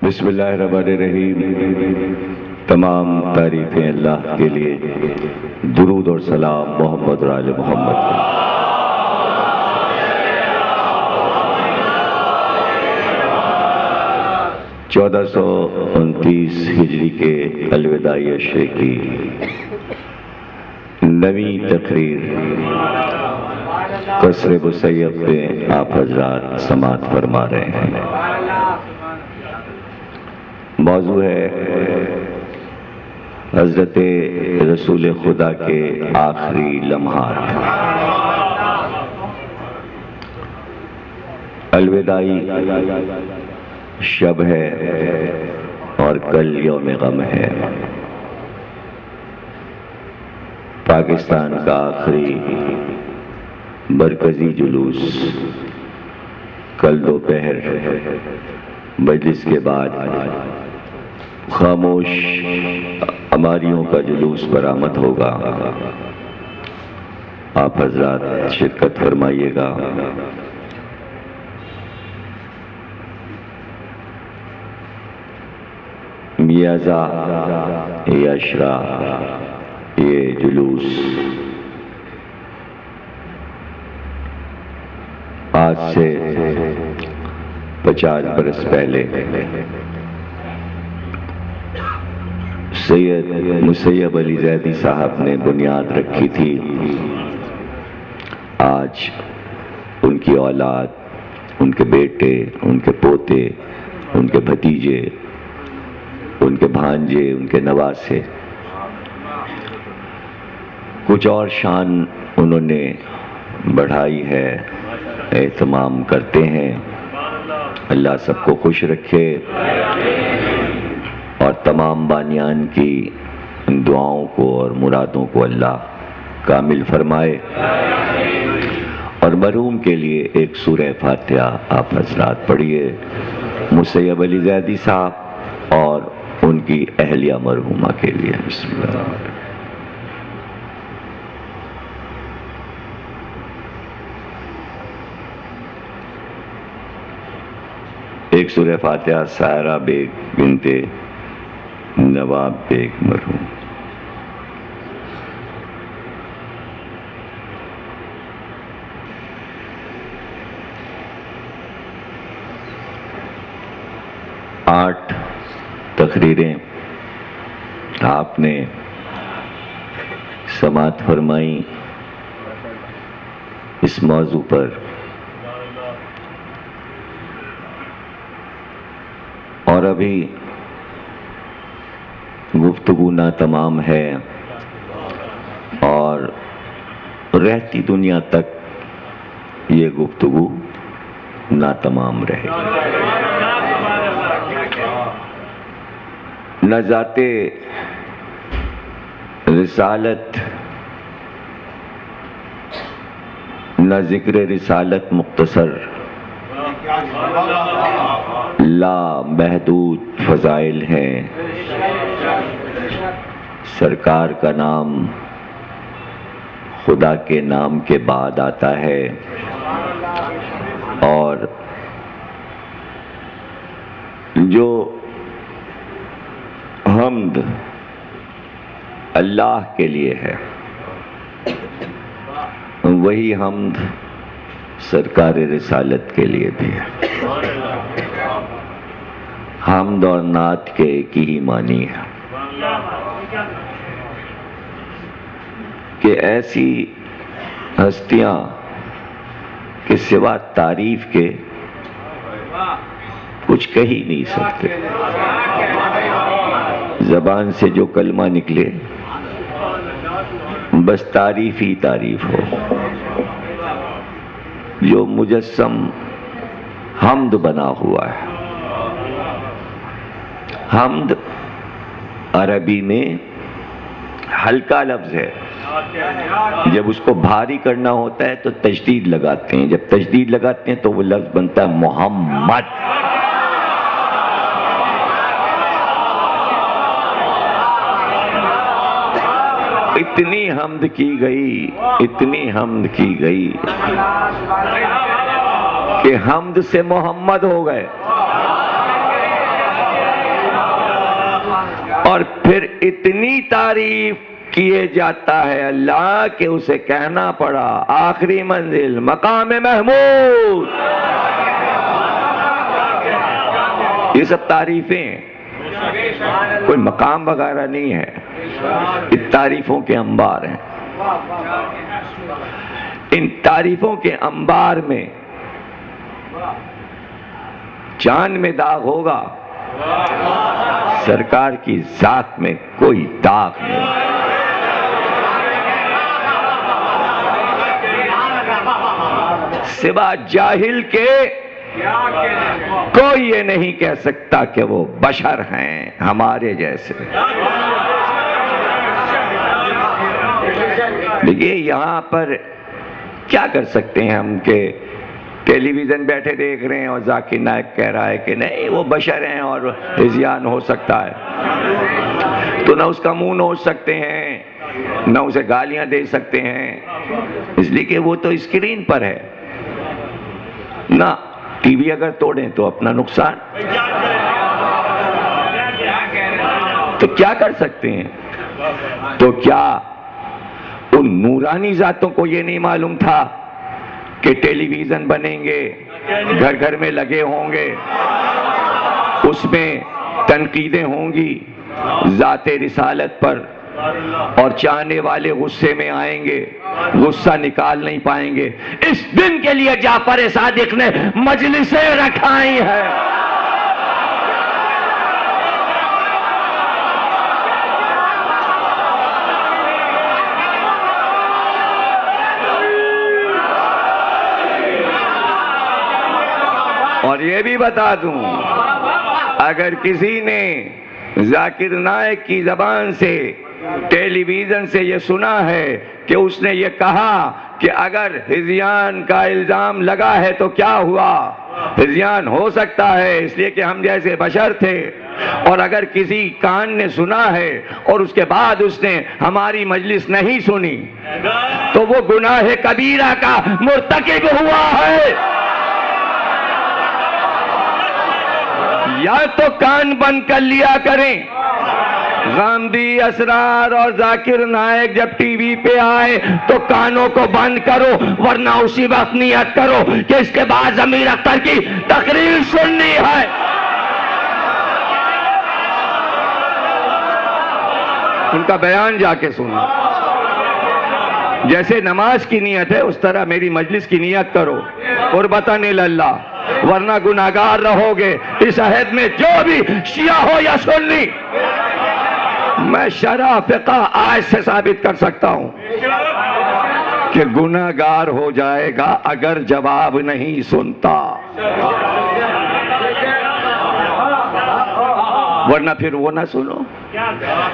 بسم اللہ الرحمن الرحیم۔ تمام تعریفیں اللہ کے لیے، درود اور سلام محمد اور آل محمد پر۔ 1429 ہجری کے الوداعی اشرے کی نویں تقریر قصر مسیب میں آپ حضرات سماعت فرما رہے ہیں۔ موضوع ہے حضرت رسول خدا کے آخری لمحات۔ الوداعی شب ہے اور کل یوم غم ہے۔ پاکستان کا آخری مرکزی جلوس کل دوپہر مجلس کے بعد خاموش اماریوں کا جلوس برآمد ہوگا۔ آپ حضرات شرکت فرمائیے گا۔ میازا یاشرا یہ جلوس آج سے 50 برس پہلے سید مسیب علی زیدی صاحب نے بنیاد رکھی تھی۔ آج ان کی اولاد، ان کے بیٹے، ان کے پوتے، ان کے بھتیجے، ان کے بھانجے، ان کے نواسے کچھ اور شان انہوں نے بڑھائی ہے، اہتمام کرتے ہیں۔ اللہ سب کو خوش رکھے اور تمام بانیان کی دعاؤں کو اور مرادوں کو اللہ کامل فرمائے۔ اور مرحوم کے لیے ایک سورہ فاتحہ آپ حضرات پڑھیے، مسیب علی زیدی صاحب اور ان کی اہلیہ مرحومہ کے لیے۔ بسم اللہ۔ ایک سورہ فاتحہ سائرہ بیگ بنت نواب بیگ مرحوم۔ آٹھ تقریریں آپ نے سماعت فرمائی اس موضوع پر، اور ابھی گفتگو ناتمام ہے اور رہتی دنیا تک یہ گفتگو ناتمام رہے گی۔ نہ ذات رسالت نہ ذکر رسالت مختصر، لا محدود فضائل ہیں۔ سرکار کا نام خدا کے نام کے بعد آتا ہے، اور جو حمد اللہ کے لیے ہے وہی حمد سرکار رسالت کے لیے بھی ہے۔ حمد اور نعت کے ایک ہی معنی ہے کہ ایسی ہستیاں کہ سوا تعریف کے کچھ کہہ ہی نہیں سکتے، زبان سے جو کلمہ نکلے بس تعریف ہی تعریف ہو۔ جو مجسم حمد بنا ہوا ہے، حمد عربی میں ہلکا لفظ ہے، جب اس کو بھاری کرنا ہوتا ہے تو تشدید لگاتے ہیں، جب تشدید لگاتے ہیں تو وہ لفظ بنتا ہے محمد۔ اتنی حمد کی گئی، اتنی حمد کی گئی کہ حمد سے محمد ہو گئے۔ اور پھر اتنی تعریف کیے جاتا ہے اللہ کہ اسے کہنا پڑا آخری منزل مقام محمود. یہ سب تعریفیں، کوئی مقام وغیرہ نہیں ہے، یہ تعریفوں کے انبار ہیں. ان تعریفوں کے انبار میں چاند میں داغ ہوگا، سرکار کی ذات میں کوئی داغ نہیں. سوا جاہل کے کوئی یہ نہیں کہہ سکتا کہ وہ بشر ہیں ہمارے جیسے. دیکھیے یہاں پر کیا کر سکتے ہیں ہم کہ ٹیلی ویژن بیٹھے دیکھ رہے ہیں اور ذاکر نائک کہہ رہا ہے کہ نہیں وہ بشر ہیں اور ہذیان ہو سکتا ہے، تو نہ اس کا منہ نوچ سکتے ہیں نہ اسے گالیاں دے سکتے ہیں، اس لیے کہ وہ تو اسکرین پر ہے. نہ ٹی وی اگر توڑیں تو اپنا نقصان، تو کیا کر سکتے ہیں؟ تو کیا ان نورانی ذاتوں کو یہ نہیں معلوم تھا کہ ٹیلی ویژن بنیں گے، گھر گھر میں لگے ہوں گے، اس میں تنقیدیں ہوں گی ذات رسالت پر، اور چاہنے والے غصے میں آئیں گے، غصہ نکال نہیں پائیں گے. اس دن کے لیے جعفر صادق نے مجلسیں رکھائی ہیں. اور یہ بھی بتا دوں، اگر کسی نے ذاکر نائک کی زبان سے ٹیلی ویژن سے یہ سنا ہے کہ اس نے یہ کہا کہ اگر ہذیان کا الزام لگا ہے تو کیا ہوا، ہذیان ہو سکتا ہے اس لیے کہ ہم جیسے بشر تھے، اور اگر کسی کان نے سنا ہے اور اس کے بعد اس نے ہماری مجلس نہیں سنی تو وہ گناہ کبیرہ کا مرتکب ہوا ہے. یا تو کان بند کر لیا کریں. غامدی، اسرار اور ذاکر نائک جب ٹی وی پہ آئے تو کانوں کو بند کرو، ورنہ اسی وقت نیت کرو کہ اس کے بعد ضمیر اختر کی تقریر سننی ہے. ان کا بیان جا کے سنو. جیسے نماز کی نیت ہے اس طرح میری مجلس کی نیت کرو، قربتاً اللہ، ورنہ گناہگار رہو گے. اس عہد میں جو بھی شیعہ ہو یا سنی، میں شرع فقہ آیت سے ثابت کر سکتا ہوں کہ گناہگار ہو جائے گا اگر جواب نہیں سنتا، ورنہ پھر وہ نہ سنو.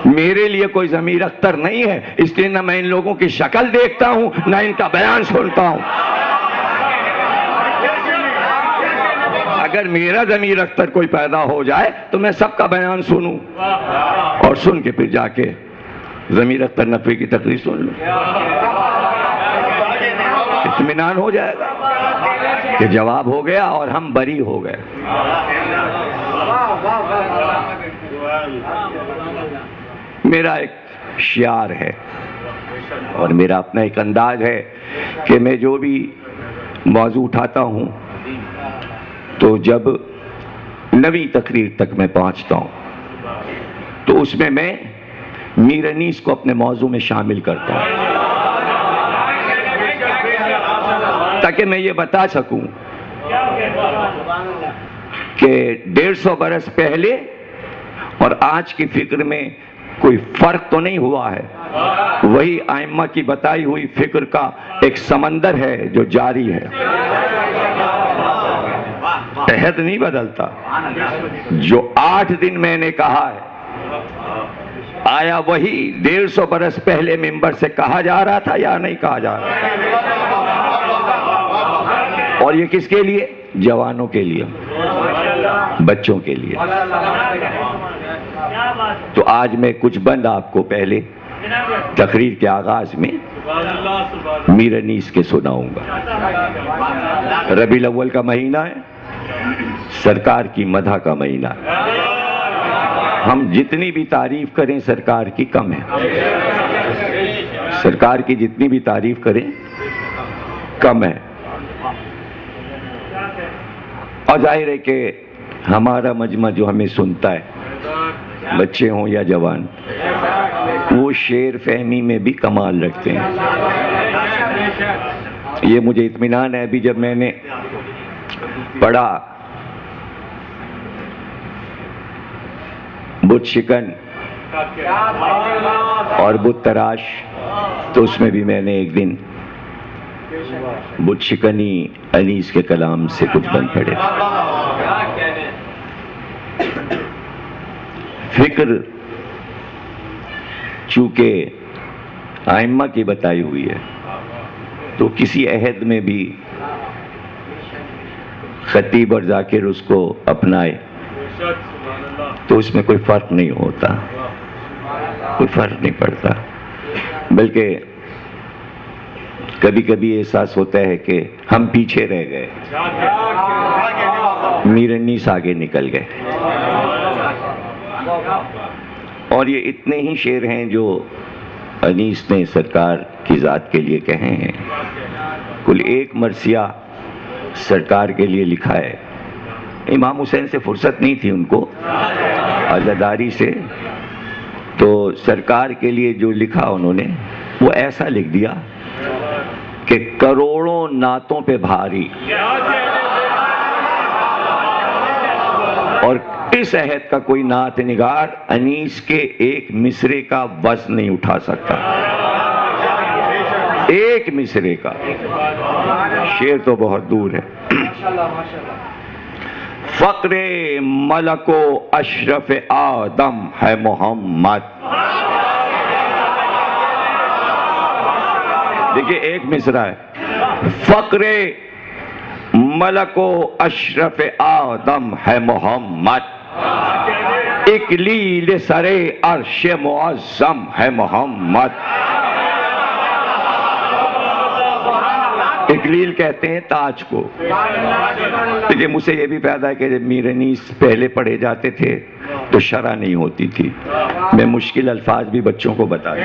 میرے لیے کوئی ضمیر اختر نہیں ہے، اس لیے نہ میں ان لوگوں کی شکل دیکھتا ہوں نہ ان کا بیان سنتا ہوں. اگر میرا ضمیر اختر کوئی پیدا ہو جائے تو میں سب کا بیان سنوں، اور سن کے پھر جا کے ضمیر اختر نقوی کی تقریر سن لوں. اطمینان ہو جائے گا کہ جواب ہو گیا اور ہم بری ہو گئے. میرا ایک شعار ہے اور میرا اپنا ایک انداز ہے کہ میں جو بھی موضوع اٹھاتا ہوں تو جب نویں تقریر تک میں پہنچتا ہوں تو اس میں میر انیس کو اپنے موضوع میں شامل کرتا ہوں تاکہ میں یہ بتا سکوں کہ 150 برس پہلے اور آج کی فکر میں کوئی فرق تو نہیں ہوا ہے. وہی ائمہ کی بتائی ہوئی فکر کا ایک سمندر ہے جو جاری ہے. عہد نہیں بدلتا. جو 8 دن میں نے کہا ہے آیا وہی 150 برس پہلے ممبر سے کہا جا رہا تھا یا نہیں کہا جا رہا تھا؟ اور یہ کس کے لیے؟ جوانوں کے لیے، بچوں کے لیے. تو آج میں کچھ بند آپ کو پہلے تقریر کے آغاز میں میر انیس کے سناؤں گا. ربیع الاول کا مہینہ ہے، سرکار کی مدح کا مہینہ ہے. ہم جتنی بھی تعریف کریں سرکار کی کم ہے، سرکار کی جتنی بھی تعریف کریں کم ہے. اور ظاہر ہے کہ ہمارا مجمع جو ہمیں سنتا ہے، بچے ہوں یا جوان، وہ شعر فہمی میں بھی کمال رکھتے ہیں. یہ مجھے اطمینان ہے. ابھی جب میں نے پڑھا بت شکن اور بت تراش، تو اس میں بھی میں نے ایک دن بت شکنی انیس کے کلام سے کچھ بند پڑھے. فکر چونکہ ائمہ کی بتائی ہوئی ہے، تو کسی عہد میں بھی خطیب اور ذاکر اس کو اپنائے تو اس میں کوئی فرق نہیں ہوتا، کوئی فرق نہیں پڑتا. بلکہ کبھی کبھی احساس ہوتا ہے کہ ہم پیچھے رہ گئے، میر انیس آگے نکل گئے. اور یہ اتنے ہی شعر ہیں جو انیس نے سرکار کی ذات کے لیے کہے ہیں. کل ایک مرثیہ سرکار کے لیے لکھا ہے. امام حسین سے فرصت نہیں تھی ان کو، عزاداری سے، تو سرکار کے لیے جو لکھا انہوں نے وہ ایسا لکھ دیا کہ کروڑوں نعتوں پہ بھاری، اور اس عہد کا کوئی نعت نگار انیس کے ایک مصرے کا وزن نہیں اٹھا سکتا، ایک مصرے کا. شعر تو بہت دور ہے. فقر ملک و اشرف آدم ہے محمد. دیکھیے ایک مصرع ہے، فقر ملک و اشرف آدم ہے محمد، اکلیل سر عرش معظم ہے محمد. اکلیل کہتے ہیں تاج کو. دیکھیے مجھ سے یہ بھی پیدا ہے کہ جب میر انیس پہلے پڑھے جاتے تھے تو شرح نہیں ہوتی تھی. میں مشکل الفاظ بھی بچوں کو بتا دوں.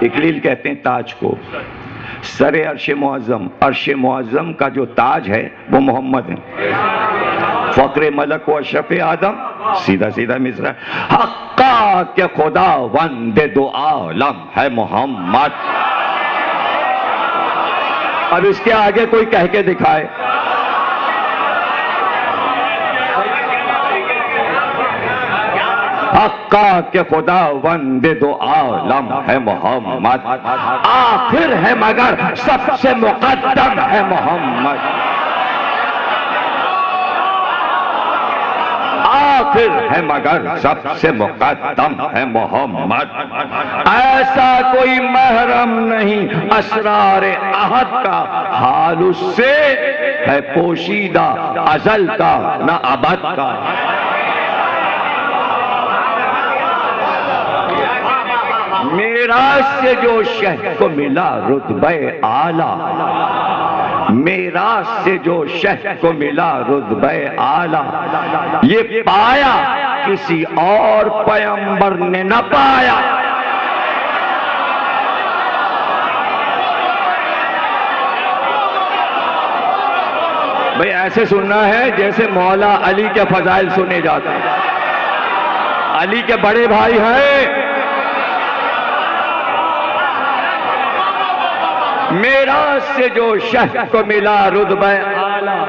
اکلیل کہتے ہیں تاج کو. سر عرش معظم، عرش معظم کا جو تاج ہے وہ محمد ہے. فقر ملک و اشرف آدم، سیدھا سیدھا مصرع، حقا کہ خدا وند دو عالم ہے محمد. اب اس کے آگے کوئی کہہ کے دکھائے. حقا کہ خدا وند دو عالم ہے محمد، آخر ہے مگر سب سے مقدم ہے محمد. آخر ہے مگر سب سے مقدم ہے محمد. ایسا کوئی محرم نہیں اسرار عہد کا، حال اس سے ہے پوشیدہ ازل کا نہ ابد کا. میراث سے جو شہ کو ملا رتبہ اعلیٰ، میراث سے جو شہ کو ملا رتبہ اعلیٰ، یہ پایا کسی اور پیغمبر نے نہ پایا. بھئی ایسے سننا ہے جیسے مولا علی کے فضائل سنے جاتے ہیں. علی کے بڑے بھائی ہیں. میراث سے جو شہ کو ملا رتبہ اعلیٰ،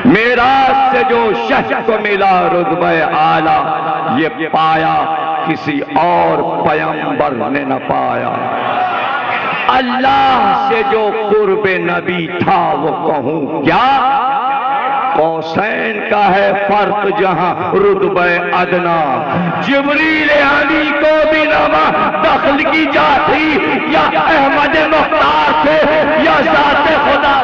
میراث سے جو شہ کو ملا رتبہ اعلیٰ، یہ پایا کسی اور پیغمبر نے نہ پایا. اللہ سے جو قرب نبی تھا وہ کہوں کیا، قوسین کا ہے فرق جہاں رتبہ ادنا. جبریل علی کو بھی نہ دخل کی جاتی، یا احمد مختار سے یا ذات خدا.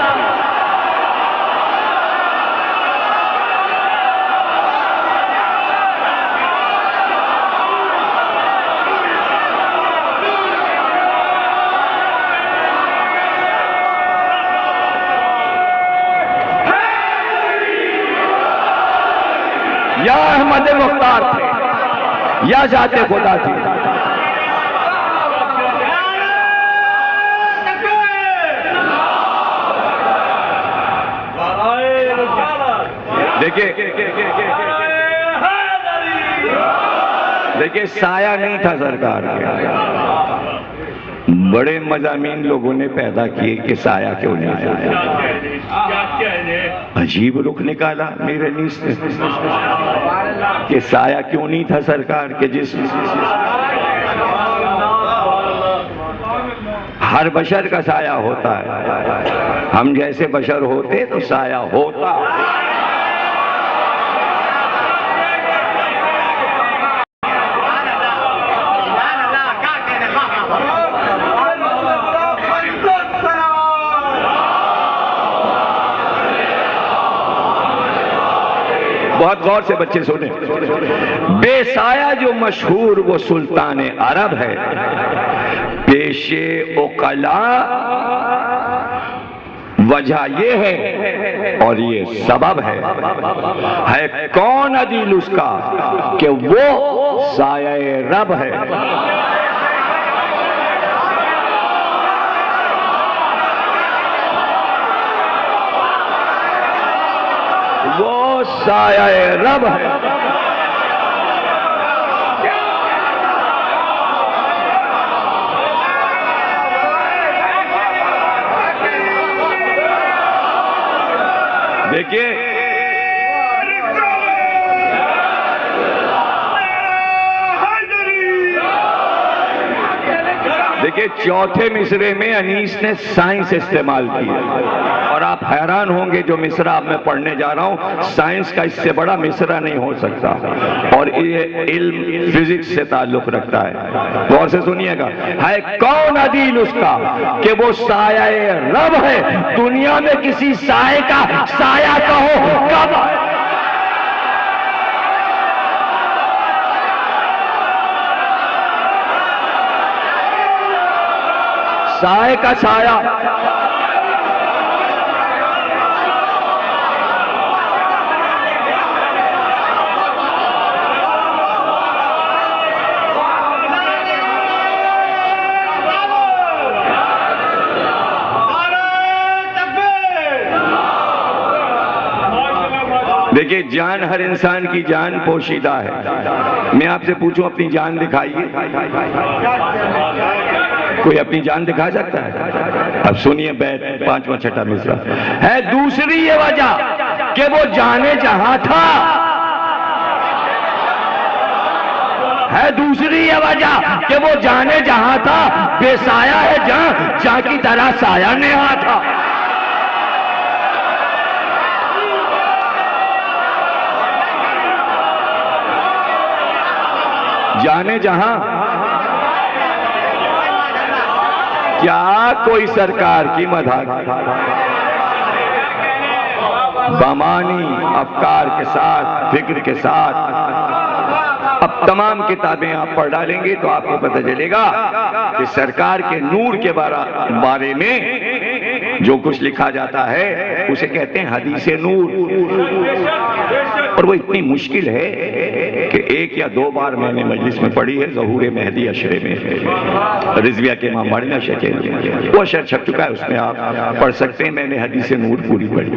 یا احمد مختار تھے یا ذات خدا تھی. دیکھیں سایہ نہیں تھا سرکار کے. بڑے مضامین لوگوں نے پیدا کیے کہ سایہ کیوں نہیں آیا. عجیب رخ نکالا میرے نیس نے کہ سایہ کیوں نہیں تھا سرکار کے جسم. ہر بشر کا سایہ ہوتا ہے. ہم جیسے بشر ہوتے تو سایہ ہوتا. بہت غور سے بچے سنیں. بے سایہ جو مشہور وہ سلطان عرب ہے. پیش عقلاء وجہ یہ ہے اور یہ سبب ہے کون عدیل اس کا کہ وہ سایہ رب ہے. وہ سایہ رب ہے. دیکھیے چوتھے مصرے میں انیس نے سائنس استعمال کی اور آپ حیران ہوں گے جو مصرع اب میں پڑھنے جا رہا ہوں سائنس کا اس سے بڑا مصرع نہیں ہو سکتا اور یہ علم فزکس سے تعلق رکھتا ہے. غور سے سنیے گا. ہے کون عدیل اس کا کہ وہ سایہ رب ہے. دنیا میں کسی سائے کا سایہ کہو کب سائے کا سایہ دیکھیں جان ہر انسان کی جان پوشیدہ ہے. میں آپ سے پوچھوں اپنی جان دکھائیے. کوئی اپنی جان دکھا سکتا ہے؟ اب سنیے بیت پانچواں چھٹا مصرع ہے. دوسری یہ وجہ کہ وہ جانے جہاں تھا. ہے دوسری یہ وجہ کہ وہ جانے جہاں تھا. بے سایہ ہے جہاں کی طرح سایہ نہاں تھا. جانے جہاں کیا کوئی سرکار کی مدح بامانی افکار کے ساتھ فکر کے ساتھ. اب تمام کتابیں آپ پڑھ ڈالیں گے تو آپ کو پتہ چلے گا کہ سرکار کے نور کے بارے میں جو کچھ لکھا جاتا ہے اسے کہتے ہیں حدیث نور. اور وہ اتنی مشکل ہے کہ ایک یا دو بار میں نے مجلس میں پڑھی ہے. ظہور مہدی اشرے میں رضویہ کے امام مارنا شکل وہ اشر چھپ چکا ہے, اس میں آپ پڑھ سکتے ہیں. میں نے حدیث نور پوری پڑھی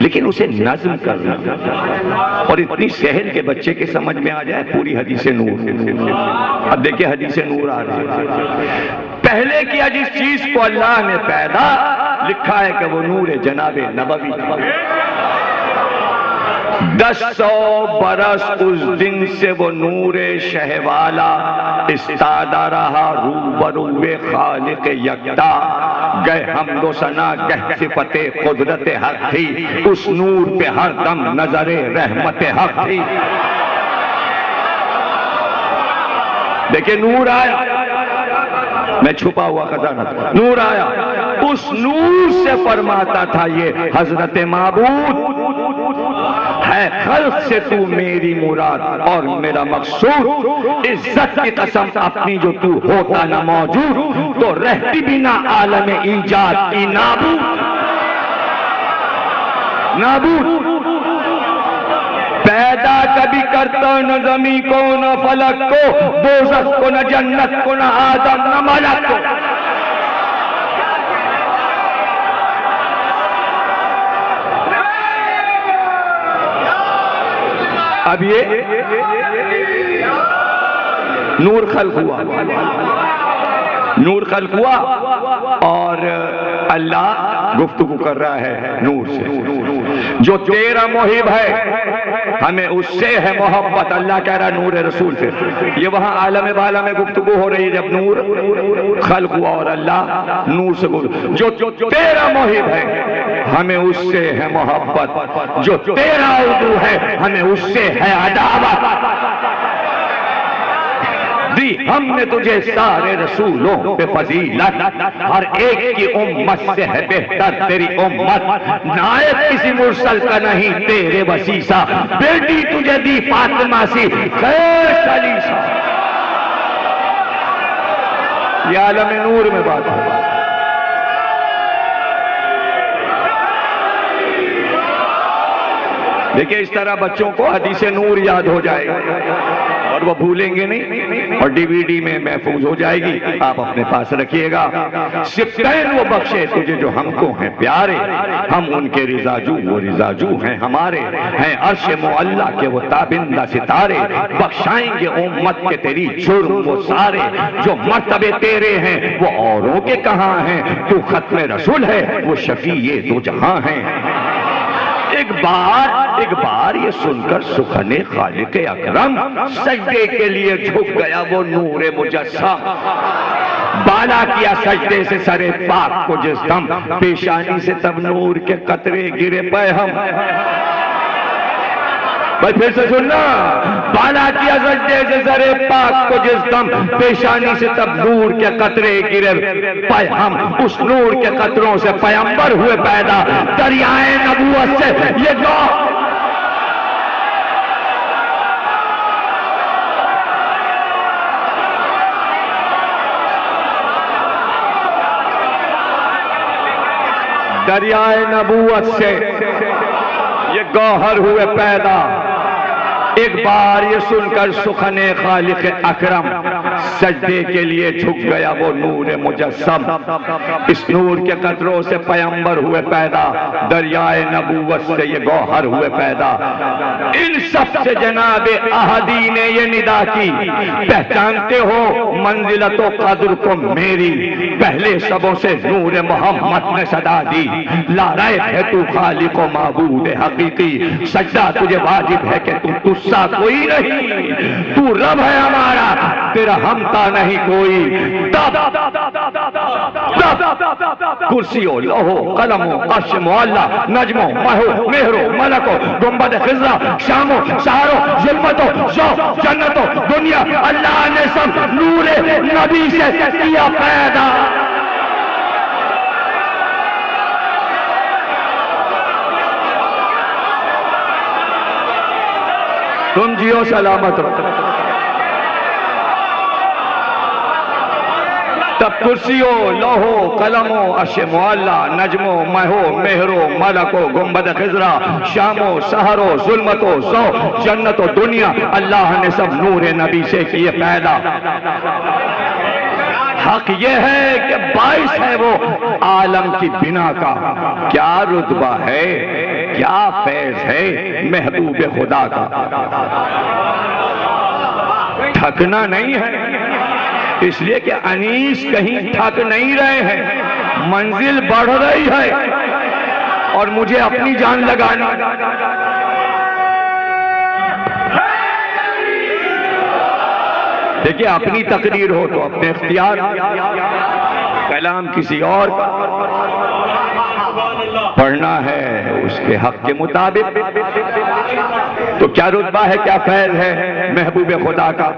لیکن اسے نظم کرنا اور اتنی سہل کے بچے کے سمجھ میں آ جائے پوری حدیث نور. اب دیکھیں حدیث نور آ رہی ہے. پہلے کیا جس چیز کو اللہ نے پیدا لکھا ہے کہ وہ نور جناب نبوی. 1000 برس اس دن سے وہ نور شہوالا استادہ رہا روبرو خالق یکتا. گئے حمد و ثنا گہ صفت قدرت حق تھی اس نور پہ ہر دم نظر رحمت حق تھی. دیکھیں نور آیا, میں چھپا ہوا خزانہ تھا. نور آیا, اس نور سے فرماتا تھا یہ حضرت معبود ہے خلق سے تو میری مراد اور میرا مقصود. عزت کی قسم اپنی جو تو ہوتا نہ موجود تو رہتی بھی نہ عالم ایجاد کی نابود. پیدا کبھی کرتا نہ زمین کو نہ فلک کو، دوزخ کو نہ جنت کو نہ آدم نہ ملک کو۔ اب یہ نور خلق ہوا، نور خلق ہوا اور اللہ گفتگو کر رہا ہے نور سے۔ جو تیرا محب ہے ہمیں اس سے ہے محبت، اللہ کہہ رہا نور رسول سے۔ یہ وہاں عالم بالا میں گفتگو ہو رہی ہے جب نور خلق ہوا اور اللہ نور سے گفتگو۔ جو تیرا محب ہے ہمیں اس سے ہے محبت، جو تیرا عدو ہے ہمیں اس سے ہے عداوت۔ دی ہم نے تجھے سارے رسولوں پہ فضیلت، ہر ایک کی امت سے ہے بہتر تیری امت، نائب کسی مرسل کا نہیں تیرے وسیسہ، بیٹی تجھے دی فاطمہ سی خیر سلیسہ۔ یہ عالم نور میں بات ہے۔ دیکھیں اس طرح بچوں کو حدیث نور یاد ہو جائے اور وہ بھولیں گے نہیں، اور ڈی وی ڈی میں محفوظ ہو جائے گی، آپ اپنے پاس رکھیے گا۔ صفتین وہ بخشے تجھے جو ہم کو ہیں پیارے، ہم ان کے رضاجو وہ رضاجو ہیں ہمارے، ہیں عرش معلیٰ کے وہ تابندہ ستارے، بخشائیں گے امت کے تیری جرم وہ سارے، جو مرتبے تیرے ہیں وہ اوروں کے کہاں ہیں، تو ختم رسول ہے وہ شفیع دو جہاں ہیں۔ ایک بار یہ سن کر سخن خالق اکرم، سجدے کے لیے جھک گیا وہ نور مجسم، بالا کیا سجدے سے سر پاک کو جس دم، پیشانی سے تب نور کے قطرے گرے پے ہم۔ بھائی پھر سے سننا، بالا کیا سجدے سے سر پاک کو جس دم، پیشانی سے تب نور کے قطرے گرے پے ہم، اس نور کے قطروں سے پیغمبر ہوئے پیدا، دریائے نبوت سے یہ جو دریائے نبوت سے یہ گوہر ہوئے پیدا۔ ایک بار یہ سن کر سخن خالق اکرم، سجدے کے لیے جھک گیا وہ نور مجسم، اس نور کے قطروں سے پیغمبر ہوئے پیدا، دریائے نبوت سے یہ گوہر ہوئے پیدا۔ ان سب سے جناب احدی نے یہ ندا کی، پہچانتے ہو منزلت و قدر کو میری، پہلے سبوں سے نور محمد نے صدا دی، لا ریب ہے تو خالق و معبود حقیقی، سجدہ تجھے واجب ہے کہ تو سا کوئی نہیں، تو رب ہے ہمارا تیرا ہمتا نہیں کوئی۔ تب کرسی و لوح قلم و عرش معلیٰ، نجم و مہر و ملک و گنبد خضرا، شام و سحر و ظلمت و ذوق، جنت و دنیا، اللہ نے سب نور نبی سے کیا پیدا۔ تم جیو سلامت رہو۔ تب کرسی و لوح و قلم و عرش معلیٰ، نجم و مہر و ملک و گنبد خضرا، شام و سحر و ظلمت و ذوق، جنت و دنیا، اللہ نے سب نور نبی سے کیے پیدا۔ حق یہ ہے کہ باعث ہے وہ عالم کی بنا کا، کیا رتبہ ہے کیا فیض ہے محبوب خدا کا، تھکنا نہیں ہے، اس لیے کہ انیس کہیں تھک نہیں رہے ہیں، منزل بڑھ رہی ہے اور مجھے اپنی جان لگانی۔ دیکھیں اپنی تقریر ہو تو اپنے اختیار، کلام کسی اور کا پڑھنا ہے اس کے حق کے مطابق، تو کیا رتبہ ہے کیا فیض ہے محبوب خدا کا۔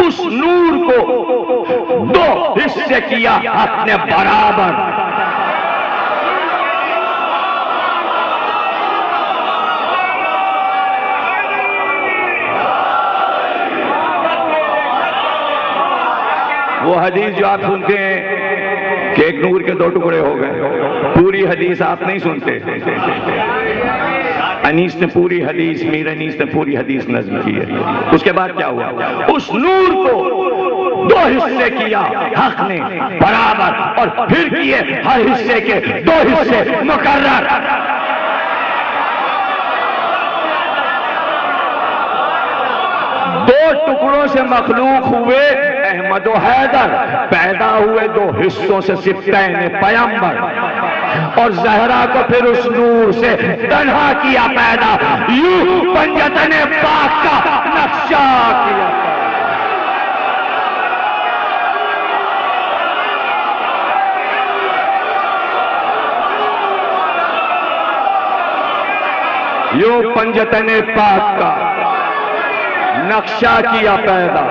اس نور کو دو حصے کیا حق نے برابر، وہ حدیث جو آپ سنتے ہیں کہ ایک نور کے دو ٹکڑے ہو گئے، پوری حدیث آپ نہیں سنتے، انیس نے پوری حدیث، میر انیس نے پوری حدیث نظم کی ہے۔ اس کے بعد کیا ہوا؟ اس نور کو دو حصے کیا حق نے برابر، اور پھر کیے ہر حصے کے دو حصے مقرر۔ دو ٹکڑوں سے مخلوق ہوئے احمد و حیدر، پیدا ہوئے دو حصوں سے سبطین پیمبر، اور زہرا کو پھر اس نور سے تنہا کیا پیدا، یوں پنجتن پاک کا نقشہ کیا۔ یوں پنجتن پاک کا نقشہ کیا پیدا۔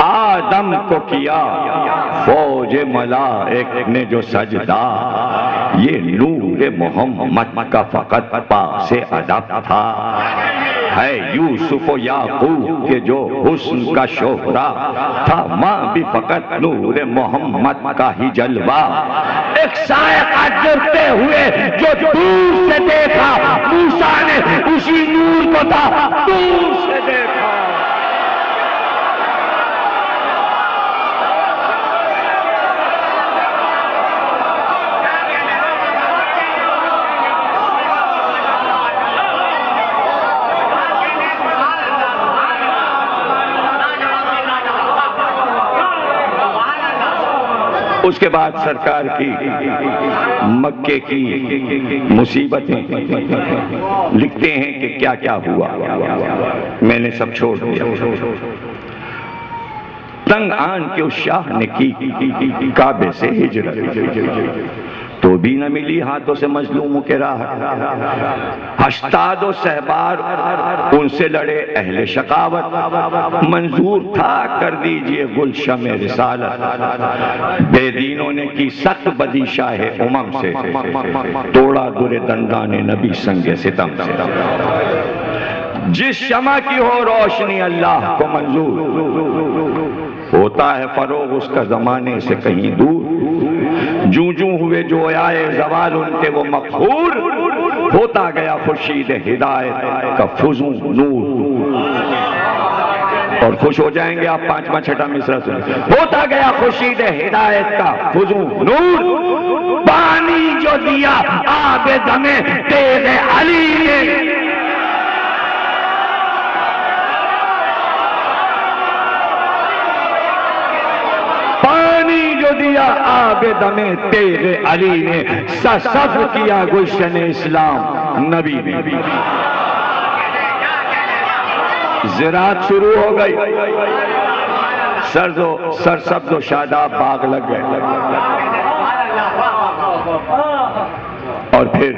آدم کو کیا فوج ملائک نے جو سجدہ، یہ نور محمد کا فقط پاس ادب تھا۔ ہے یوسف و یعقوب کے جو حسن کا شہرہ تھا، ماں بھی فقط نور محمد کا ہی جلوہ۔ ایک سائقہ جرتے ہوئے جو دور سے دیکھا، موسیٰ نے اسی نور کو تھا دور سے دیکھا۔ اس کے بعد سرکار کی مکے کی مصیبتیں لکھتے ہیں کہ کیا کیا ہوا، میں نے سب چھوڑ دیا۔ تنگ آن کے اس شاہ نے کی کعبے سے ہجرت، تو بھی نہ ملی ہاتھوں سے مظلوموں کے راہ۔ 80 سہبار ان سے لڑے اہل شقاوت، منظور تھا کر دیجئے گلشم رسالت۔ بے دینوں نے کی سخت بدی شاہ امم سے، توڑا در دندان نبی سنگ ستم سے۔ جس شمع کی ہو روشنی اللہ کو منظور، ہوتا ہے فروغ اس کا زمانے سے کہیں دور۔ جوں جوں ہوئے جو آئے زوال ان کے وہ مقہور، ہوتا گیا خورشید ہدایت کا فزوں نور۔ اور خوش ہو جائیں گے آپ 5واں 6واں مصرع سے۔ ہوتا گیا خورشید ہدایت کا فزوں نور، پانی جو دیا آب دم تیغ علی نے، جو دیا آب دم تیغ علی نے، سفر کیا گلشن اسلام نبی نے۔ زراعت شروع ہو گئی، سرسبز و شاداب باغ لگ گئے، اور پھر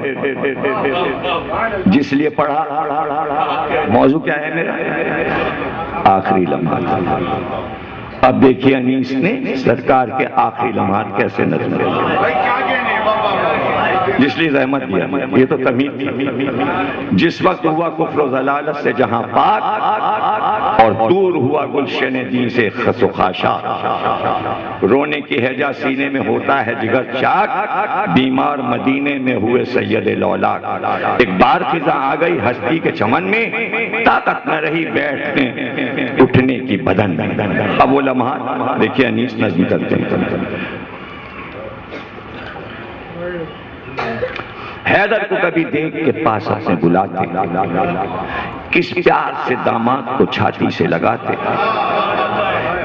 جس لیے پڑھا، موضوع کیا ہے میرا؟ آخری لمحات۔ اب دیکھیے انیس نے سرکار کے آخری لمحات کیسے نظم لے، جس لیے زحمت دیا۔ یہ تو تمہید تھی۔ جس وقت ہوا کفر و ضلالت سے جہاں پاک، اور دور ہوا گلشن دین سے خس و خاشاک، رونے کی ہیجا سینے میں ہوتا ہے جگر چاک، بیمار مدینے میں ہوئے سید لولاک۔ ایک بار خزاں آ گئی ہستی کے چمن میں، طاقت نہ رہی بیٹھنے اٹھنے کی بدن میں۔ اب وہ لمحات دیکھیے انیس نظم کرتے ہیں۔ حیدر کو کبھی دیکھ کے پاس اپنے بلاتے، کس پیار سے داماد کو چھاتی سے لگاتے،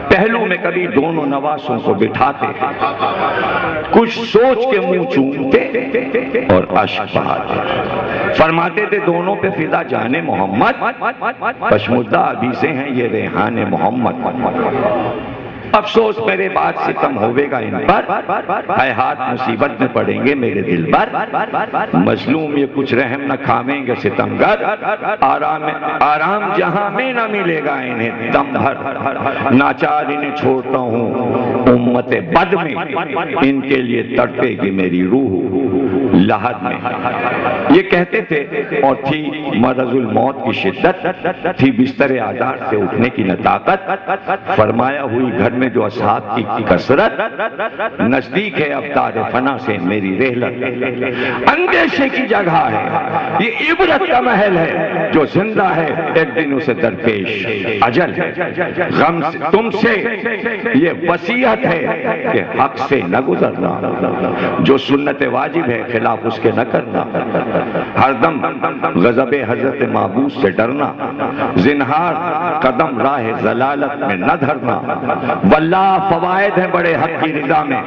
پہلو میں کبھی دونوں نواسوں کو بٹھاتے، کچھ سوچ کے منہ چومتے اور اشک بہاتے، فرماتے تھے دونوں پہ فدا جانے محمد، پشمردہ ابھی سے ہیں یہ ریحان محمد۔ افسوس میرے بعد ستم ہوئے گا ان پر، اے ہاتھ مصیبت میں پڑیں گے میرے دل پر، مظلوم یہ کچھ رحم نہ کھاویں گے ستمگر، آرام جہاں میں نہ ملے گا انہیں دم بھر، ناچار انہیں چھوڑتا ہوں امت بد میں، ان کے لیے تڑپے گی میری روح لحد میں۔ یہ کہتے تھے، اور تھی مرض الموت کی شدت، تھی بستر آزار سے اٹھنے کی نہ طاقت، فرمایا ہوئی گھر میں جو اصحاب کی کثرت، نزدیک ہے ابدار فنا سے میری رحلت، اندیشے کی جگہ ہے یہ عبرت کا محل ہے، جو زندہ ہے ایک دن اسے درپیش اجل ہے، غم سے تم سے یہ وصیت ہے کہ حق سے نہ گزرنا، جو سنت واجب ہے خلاف اس کے نہ کرنا، ہر دم غضب حضرت معبود سے ڈرنا، زنہار قدم راہ ضلالت میں نہ دھرنا، واللہ فوائد ہیں بڑے حق کی رضا میں،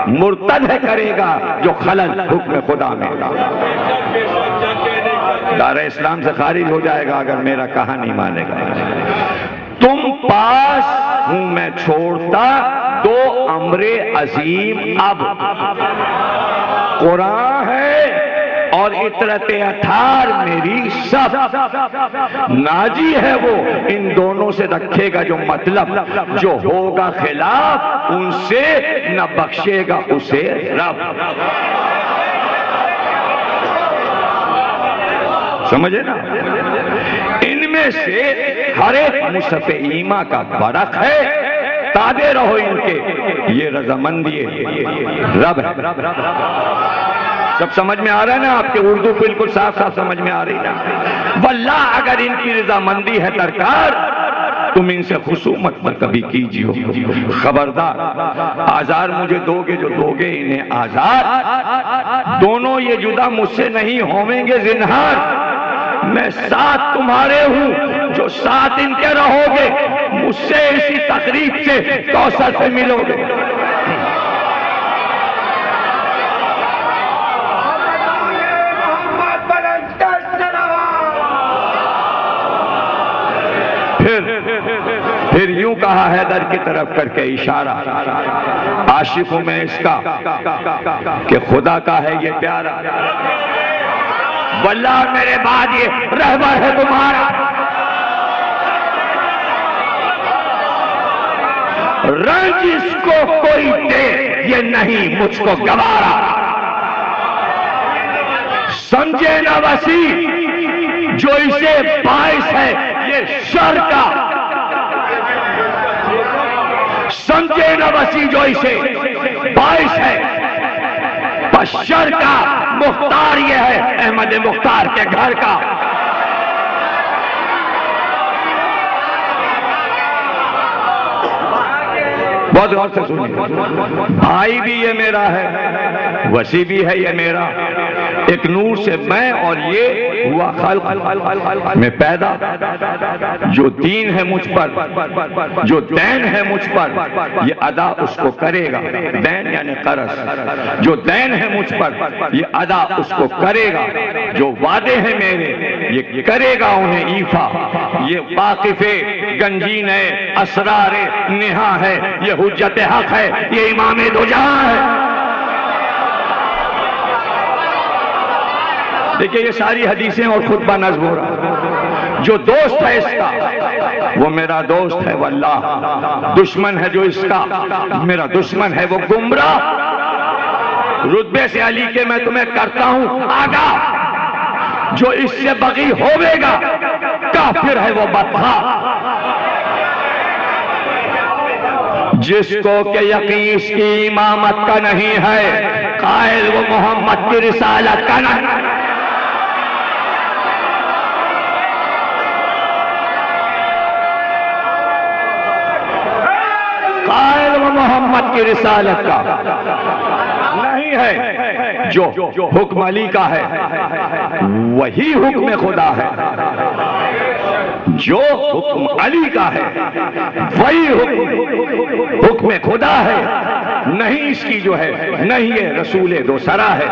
مرتد ہے کرے گا جو خلل حکم خدا میں، دار اسلام سے خارج ہو جائے گا اگر میرا کہا نہیں مانے گا۔ تم پاس ہوں میں چھوڑتا دو امر عظیم، اب قرآن ہے اور اطرت اطہار میری سب، ناجی ہے وہ ان دونوں سے رکھے گا جو مطلب، جو ہوگا خلاف ان سے نہ بخشے گا اسے رب۔ سمجھے نا؟ ان میں سے ہر ایک مصحف ایمہ کا برق ہے، تابع رہو ان کے، یہ رضامندی رب ہے۔ سب سمجھ میں آ رہا ہے نا آپ کے؟ اردو بالکل صاف صاف سمجھ میں آ رہی نا؟ واللہ اگر ان کی رضامندی ہے درکار، تم ان سے خصومت نہ کبھی کیجیو، خبردار آزار مجھے دو گے جو دو گے انہیں آزار، دونوں یہ جدا مجھ سے نہیں ہویں گے زنہار، میں ساتھ تمہارے ہوں جو ساتھ ان کے رہو گے، مجھ سے اسی تقریب سے کوثر سے ملو گے۔ پھر یوں کہا حیدر کی طرف کر کے اشارہ، عاشق ہوں میں اس کا کہ خدا کا ہے یہ پیارا، واللہ میرے بعد یہ رہبر ہے تمہارا، رنج اس کو کوئی دے یہ نہیں مجھ کو گوارا، سمجھے نہ وسیع جو اسے باعث ہے یہ شر کا، سمجھے نہ وسیع جو اسے باعث ہے بس شر کا، مختار یہ ہے احمد مختار کے گھر کا۔ بہت غور سے سنیے، بھائی بھی یہ میرا ہے، وسیع بھی ہے یہ میرا، ایک نور سے میں اور یہ ہوا خلق میں پیدا، جو دین ہے مجھ پر، جو دین ہے مجھ پر، یہ ادا اس کو کرے گا، دین یعنی قرض، جو دین ہے مجھ پر یہ ادا اس کو کرے گا، جو وعدے ہیں میرے یہ کرے گا انہیں ایفا، یہ واقف گنجین اسرار نہا ہے، یہ حجت حق ہے، یہ امام دو جہاں ہے۔ دیکھیں یہ ساری حدیثیں اور خطبہ نظم ہو رہا، جو دوست ہے اس کا وہ میرا دوست ہے واللہ، دشمن ہے جو اس کا میرا دشمن ہے وہ گمراہ، رتبے سے علی کے میں تمہیں کرتا ہوں آگاہ، جو اس سے بغی ہوئے گا کافر ہے وہ بدخواہ، جس کو کہ یقین اس کی امامت کا نہیں ہے، قائل وہ محمد کی رسالت کا نہیں، قائل وہ محمد کی رسالت کا نہیں ہے، جو حکم علی کا ہے وہی حکم خدا ہے، جو حکم علی کا ہے وہی حکم خدا ہے، نہیں اس کی جو ہے نہیں یہ رسول دو سرا ہے،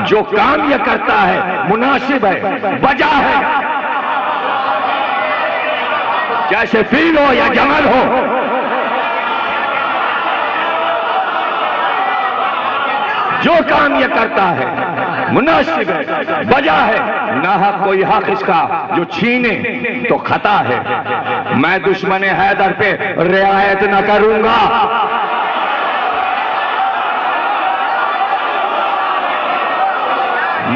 جو کام یہ کرتا ہے مناسب ہے وجہ ہے، جیسے فیل ہو یا جمل ہو، جو کام یہ کرتا ہے مناسب ہے، وجہ ہے، ناحق کوئی حق اس کا جو چھینے تو خطا ہے۔ میں دشمن حیدر پہ رعایت نہ کروں گا،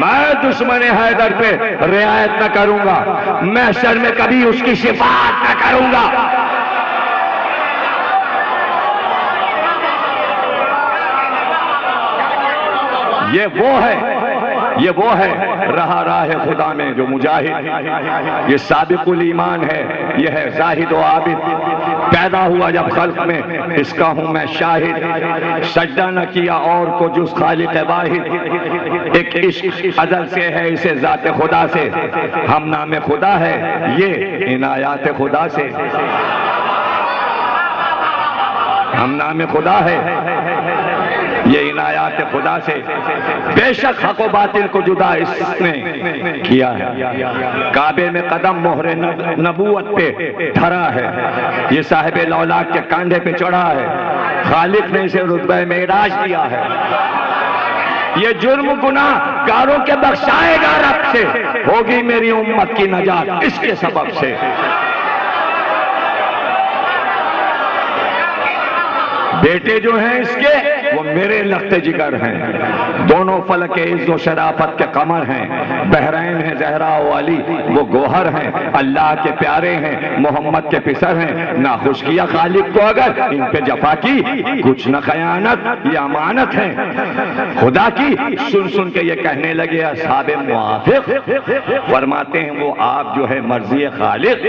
میں دشمن حیدر پہ رعایت نہ کروں گا، محشر میں کبھی اس کی شفاعت نہ کروں گا۔ یہ وہ ہے رہا راہ خدا میں جو مجاہد، یہ سابق الایمان ہے، یہ ہے زاہد و عابد، پیدا ہوا جب خلق میں اس کا ہوں میں شاہد، سجدہ نہ کیا اور کو جز خالق واحد، ایک عشق ازل سے ہے اسے ذات خدا سے، ہم نام خدا ہے یہ عنایات خدا سے، ہم نام خدا ہے یہ عنایات خدا سے، بے شک حق و باطل کو جدا اس نے کیا ہے، کعبے میں قدم مہر نبوت پہ دھرا ہے، یہ صاحب لولاک کے کاندھے پہ چڑھا ہے، خالق نے اسے رتبہ معراج دیا ہے، یہ جرم گناہ گاروں کے بخشائے گا رب سے، ہوگی میری امت کی نجات اس کے سبب سے۔ بیٹے جو ہیں اس کے وہ میرے لخت جگر ہیں، دونوں فلک عز و شرافت کے قمر ہیں، بحرین ہیں زہرا و علی وہ گوہر ہیں، اللہ کے پیارے ہیں محمد کے پسر ہیں، نہ خوش کیا خالق کو اگر ان پہ جفا کی، کچھ نہ خیانت یہ امانت ہے خدا کی۔ سن سن کے یہ کہنے لگے اصحاب موافق، فرماتے ہیں وہ آپ جو ہے مرضی خالق،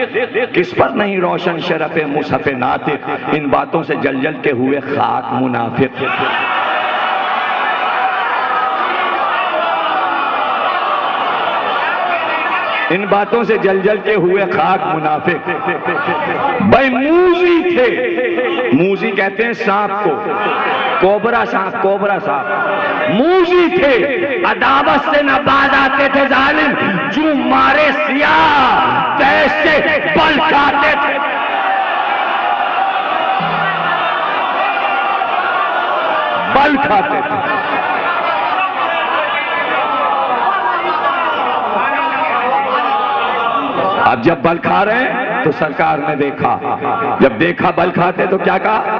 کس پر نہیں روشن شرف مصحف ناطق، ان باتوں سے جل جل کے ہوئے خاک منافق۔ ان باتوں سے جل جل کے ہوئے خاک منافق۔ بھائی موزی تھے، موزی کہتے ہیں سانپ کو، کوبرا سانپ، کوبرا سانپ، موزی تھے، عداوت سے نہ باز آتے تھے ظالم، جو مارے سیاہ تیز سے بل کھاتے تھے۔ بل کھاتے تھے۔ اب جب بل کھا رہے ہیں تو سرکار نے دیکھا، جب دیکھا بل کھاتے تو کیا کہا؟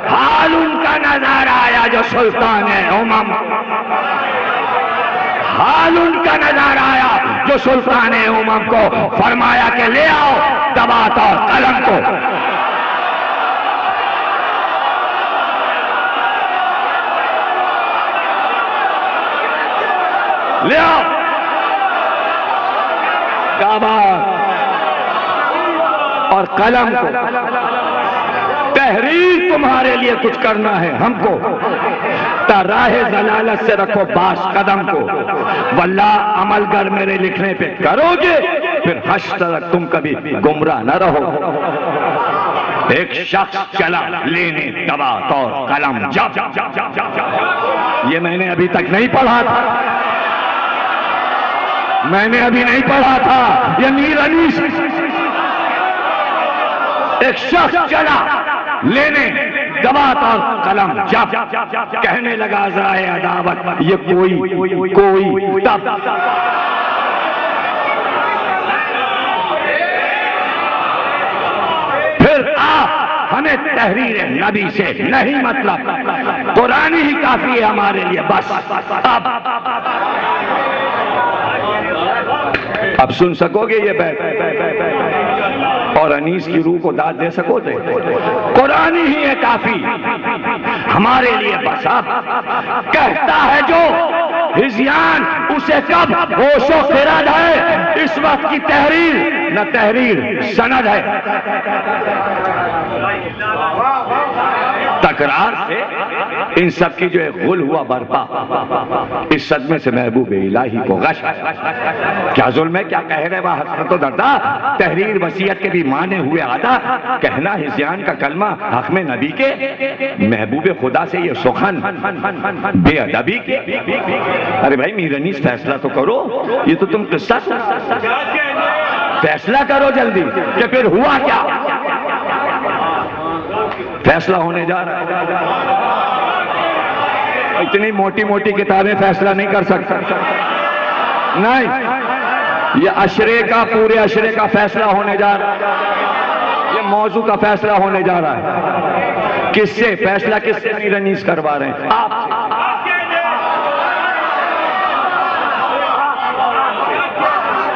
حال ان کا نظر آیا جو سلطان امم، حال ان کا نظر آیا جو سلطان امم کو، فرمایا کہ لے آؤ دوات اور قلم کو۔ لے آؤ دوات اور قلم کو، تحریر تمہارے لیے کچھ کرنا ہے ہم کو، تا راہ ضلالت سے رکھو باس قدم کو، واللہ عمل گر میرے لکھنے پہ کرو گے پھر حشر تک تم کبھی گمراہ نہ رہو۔ ایک شخص چلا لینے دوات اور قلم، جب یہ میں نے ابھی تک نہیں پڑھا تھا، میں نے ابھی نہیں پڑھا تھا، یہ میر انیس، ایک شخص چلا لینے دوات اور قلم، جب کہنے لگا عذرائے عداوت یہ کوئی تب، پھر ہمیں تحریر نبی سے نہیں مطلب، قرآن ہی کافی ہے ہمارے لیے بس۔ اب سن سکو گے یہ بیت اور انیس کی روح کو داد دے سکو گے؟ قرآن ہی ہے کافی ہمارے لیے بس۔ اب کہتا ہے جو ہزیان اسے کب ہوش و خرد ہے، اس وقت کی تحریر نہ تحریر سند ہے۔ تکرار سے ان سب کی جو ایک غل ہوا برپا، اس صدمے سے محبوب الہی کو غش، کیا ظلم ہے کیا کہہ رہے وہاں حسرت و دردہ، تحریر وصیت کے بھی مانے ہوئے آدھا، کہنا ہزیان کا کلمہ حق میں نبی کے، محبوب خدا سے یہ سخن بے ادبی کے۔ ارے بھائی میر انیس فیصلہ تو کرو، یہ تو تم قصہ فیصلہ کرو جلدی کہ پھر ہوا کیا، فیصلہ ہونے جا رہا ہے۔ اتنی موٹی موٹی کتابیں فیصلہ نہیں کر سکتا، نہیں، یہ عشرے کا، پورے عشرے کا فیصلہ ہونے جا رہا ہے، یہ موضوع کا فیصلہ ہونے جا رہا ہے۔ کس سے فیصلہ، کس سے میر انیس کروا رہے ہیں؟ آپ سے۔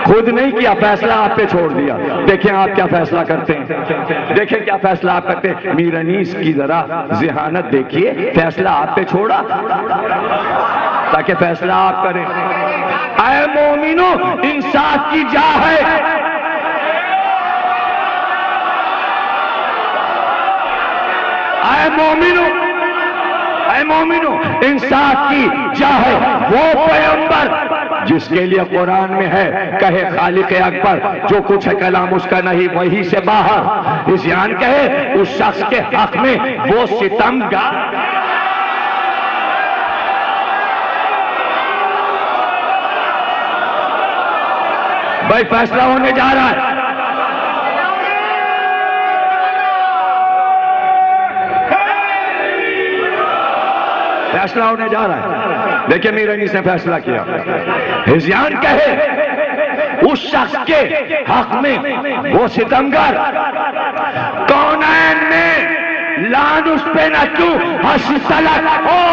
خود نہیں کیا، فیصلہ آپ پہ چھوڑ دیا۔ دیکھیں آپ کیا فیصلہ کرتے ہیں، دیکھیں کیا فیصلہ آپ کرتے ہیں۔ میر انیس کی ذرا ذہانت دیکھیے، فیصلہ آپ پہ چھوڑا تاکہ فیصلہ آپ کریں۔ اے مومنو، انصاف کی جا ہے، اے مومنو، اے مومنو، انصاف کی جا ہے۔ وہ پیغمبر جس کے لیے قرآن میں ہے، کہے خالق اکبر، جو کچھ ہے کلام اس کا نہیں، وہی سے باہر عصیان کہے، اس شخص کے حق میں وہ ستم گا۔ بھائی فیصلہ ہونے جا رہا ہے، فیصلہ ہونے جا رہا ہے۔ دیکھیں میر انیس نے فیصلہ کیا، ہذیان کہے اس شخص کے حق میں وہ ستمگر، کونین میں لان اس پہ نہ کیوں حشتلک ہو۔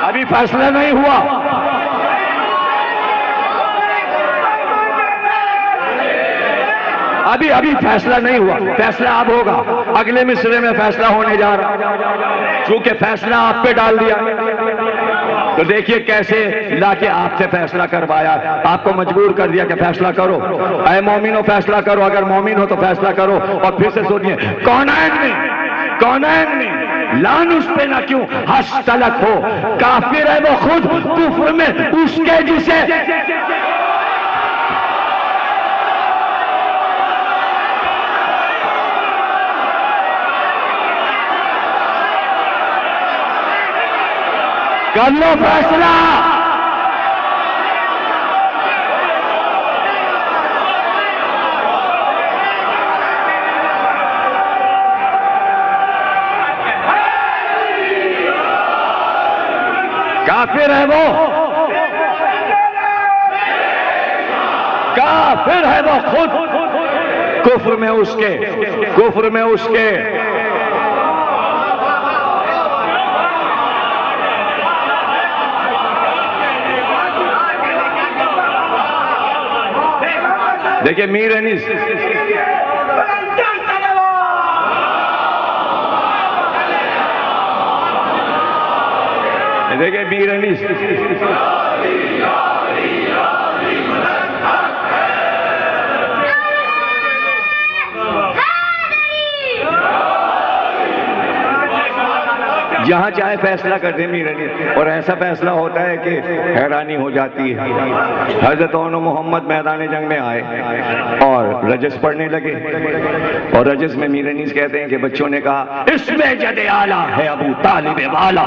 ابھی فیصلہ نہیں ہوا، ابھی فیصلہ نہیں ہوا، فیصلہ اب ہوگا، اگلے مصرے میں فیصلہ ہونے جا رہا، چونکہ فیصلہ آپ پہ ڈال دیا تو دیکھیے کیسے لا کے آپ سے فیصلہ کروایا، آپ کو مجبور کر دیا کہ فیصلہ کرو۔ اے مومنو فیصلہ کرو، اگر مومن ہو تو فیصلہ کرو۔ اور پھر سے سنیے، کونین میں لان اس پہ نہ کیوں حشتلک ہو، کافر ہے وہ خود کفر میں اس کے جسے کر لو فیصلہ۔ کافر ہے وہ، کافر ہے وہ خود کفر میں اس کے، کفر میں اس کے۔ دیکھیں میر انیس دیکھیں میر انیس جہاں چاہے فیصلہ کر دیں میر انیس، اور ایسا فیصلہ ہوتا ہے کہ حیرانی ہو جاتی ہے۔ حضرت عنو محمد میدان جنگ میں آئے اور رجس پڑھنے لگے، اور رجس میں میر انیس کہتے ہیں کہ بچوں نے کہا اس میں جد اعلیٰ ہے ابو طالب والا۔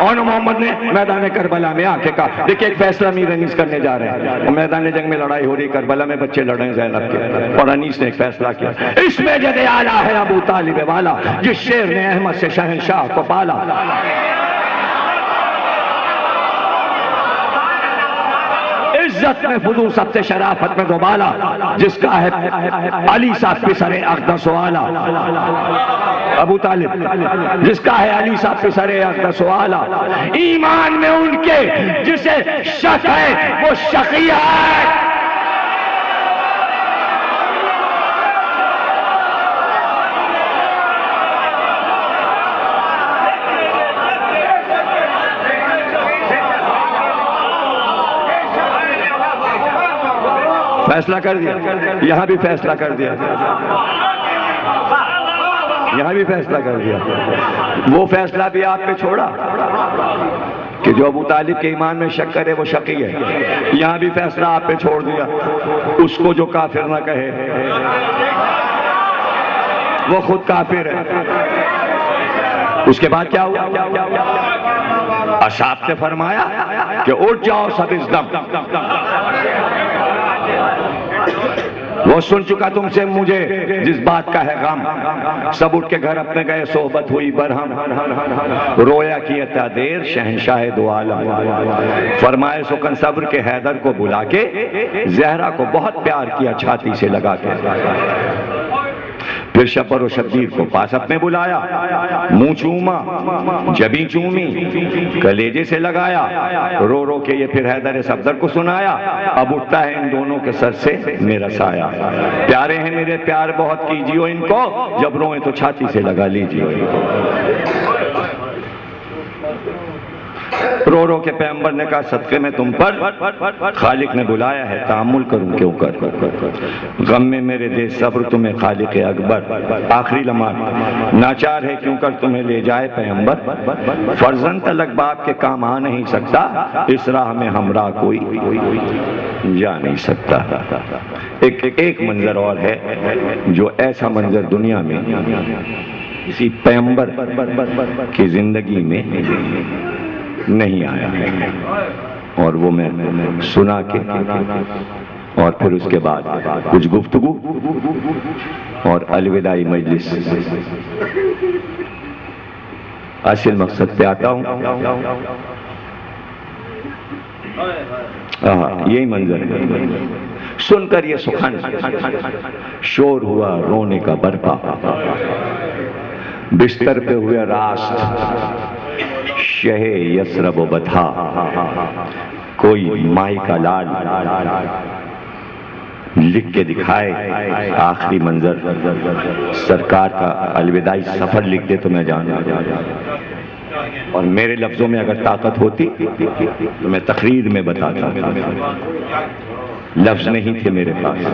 عنو محمد نے میدان کربلا میں آ کے کہا، دیکھیں ایک فیصلہ میر انیس کرنے جا رہے ہیں، اور میدان جنگ میں لڑائی ہو رہی، کربلا میں بچے لڑ رہے ہیں زینب کے، اور انیس نے ایک فیصلہ کیا، اس میں جد اعلیٰ ہے ابو طالب والا، جس شیر نے احمد سے شہنشاہ کو پالا۔ عزت میں فضو سب سے شرافت میں دوبالا، جس کا ہے علی صاحب پسر اقدس والا۔ ابو طالب جس کا ہے علی صاحب پسر اقدس والا، ایمان میں ان کے جسے شک ہے وہ شقی ہے۔ فیصلہ کر دیا، یہاں بھی فیصلہ کر دیا، یہاں بھی فیصلہ کر دیا۔ وہ فیصلہ بھی آپ پہ چھوڑا کہ جو ابو طالب کے ایمان میں شک کرے وہ شقی ہے، یہاں بھی فیصلہ آپ پہ چھوڑ دیا، اس کو جو کافر نہ کہے وہ خود کافر ہے۔ اس کے بعد کیا ہوا؟ اصحاب نے فرمایا کہ اٹھ جاؤ سب اس دم، وہ سن چکا تم سے مجھے جس بات کا ہے غم، سب اٹھ کے گھر اپنے گئے، صحبت ہوئی برہم، رویا کی عطا دیر شہنشاہ دو عالم، فرمائے سکن صبر کے حیدر کو بلا کے، زہرا کو بہت پیار کیا چھاتی سے لگا کے، پھر شبر و شبیر کو پاس اپنے بلایا، منہ چوما جبیں چومی کلیجے سے لگایا، رو رو کے یہ پھر حیدر صفدر کو سنایا، اب اٹھتا ہے ان دونوں کے سر سے میرا سایہ، پیارے ہیں میرے پیار بہت کیجیو ان کو، جب روئیں تو چھاتی سے لگا لیجیو ان کو۔ رو رو کے پیغمبر نے کہا صدقے میں تم پر خالق نے بلایا ہے، تحمل کروں کیوں کر، غم میں میرے دے صبر تمہیں خالق اکبر، آخری لمحہ ناچار ہے کیوں کر تمہیں لے جائے پیغمبر، فرزند تلک باپ کے کام آ نہیں سکتا، اس راہ میں ہمراہ کوئی جا نہیں سکتا۔ ایک منظر اور ہے جو ایسا منظر دنیا میں کسی پیغمبر کی زندگی میں نہیں آیا، اور وہ میں سنا کے اور پھر اس کے بعد کچھ گفتگو اور الوداعی مجلس، اصل مقصد پہ آتا ہوں۔ یہی منظر ہے، سن کر یہ سخن شور ہوا رونے کا برپا، بستر پہ ہوئے راست شہ یسرب و بتھا، کوئی مائی کا لال لکھ کے دکھائے آخری منظر، سرکار کا الوداعی سفر لکھ دے تو میں جانا، اور میرے لفظوں میں اگر طاقت ہوتی تو میں تقریر میں بتاتا، لفظ نہیں تھے میرے پاس،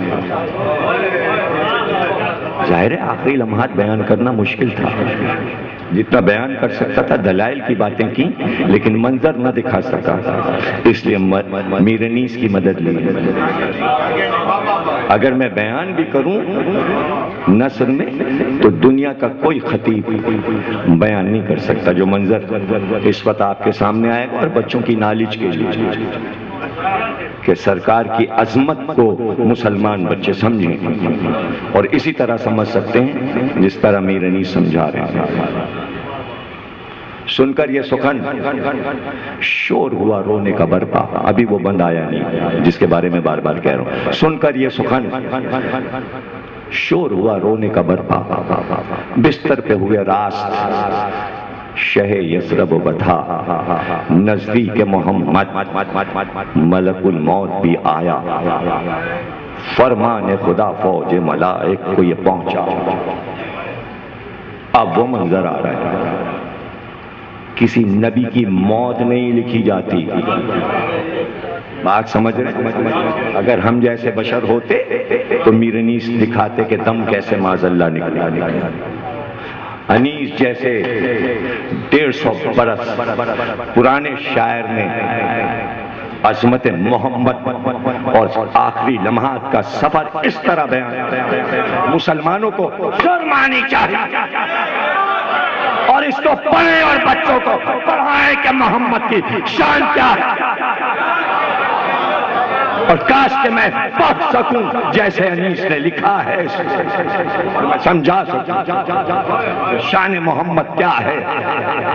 ظاہر ہے آخری لمحات بیان کرنا مشکل تھا، جتنا بیان کر سکتا تھا دلائل کی باتیں کی لیکن منظر نہ دکھا سکا، اس لیے میر انیس کی مدد لی۔ اگر میں بیان بھی کروں نثر میں تو دنیا کا کوئی خطیب بیان نہیں کر سکتا جو منظر اس وقت آپ کے سامنے آئے گا، اور بچوں کی نالج کے لیے کہ سرکار کی عظمت کو مسلمان بچے سمجھیں اور اسی طرح سمجھ سکتے ہیں جس طرح میر انیس سمجھا رہے ہیں۔ سن کر یہ سخن شور ہوا رونے کا برپا، ابھی وہ بند آیا نہیں جس کے بارے میں بار بار کہہ رہا ہوں، سن کر یہ سخن شور ہوا رونے کا برپا، بستر پہ ہوئے راست شہ یسرب و بتھا، نزدیک محمد ملک الموت بھی آیا، فرمان خدا فوج ملائک کو یہ پہنچا۔ اب وہ منظر آ رہا ہے، کسی نبی کی موت نہیں لکھی جاتی، بات سمجھ رہے ہیں؟ اگر ہم جیسے بشر ہوتے تو میر انیس دکھاتے کہ دم کیسے معاذ اللہ نکلا۔ انیس جیسے 150 برس پرانے شاعر نے عظمت محمد اور آخری لمحات کا سفر اس طرح بیان، مسلمانوں کو شرمانی چاہیے اور اس کو پڑھیں اور بچوں کو پڑھائیں کہ محمد کی شان کیا ہے، اور کاش کہ میں پڑھ سکوں جیسے انیس نے لکھا ہے، میں سمجھا سکوں شان محمد کیا ہے،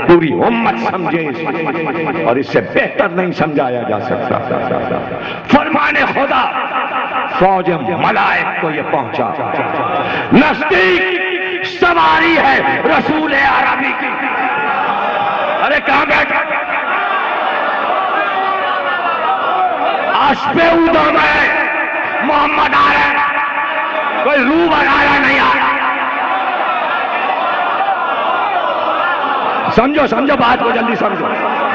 پوری امت سمجھے، اور اس سے بہتر نہیں سمجھایا جا سکتا۔ فرمان خدا فوج ملائک کو یہ پہنچا، نزدیک سواری ہے رسول عربی کی۔ ارے کہاں بیٹھا؟ عشب اودہ میں محمد آ رہا ہے، کوئی روح بنایا نہیں آ رہا۔ سمجھو سمجھو بات کو، جلدی سمجھو،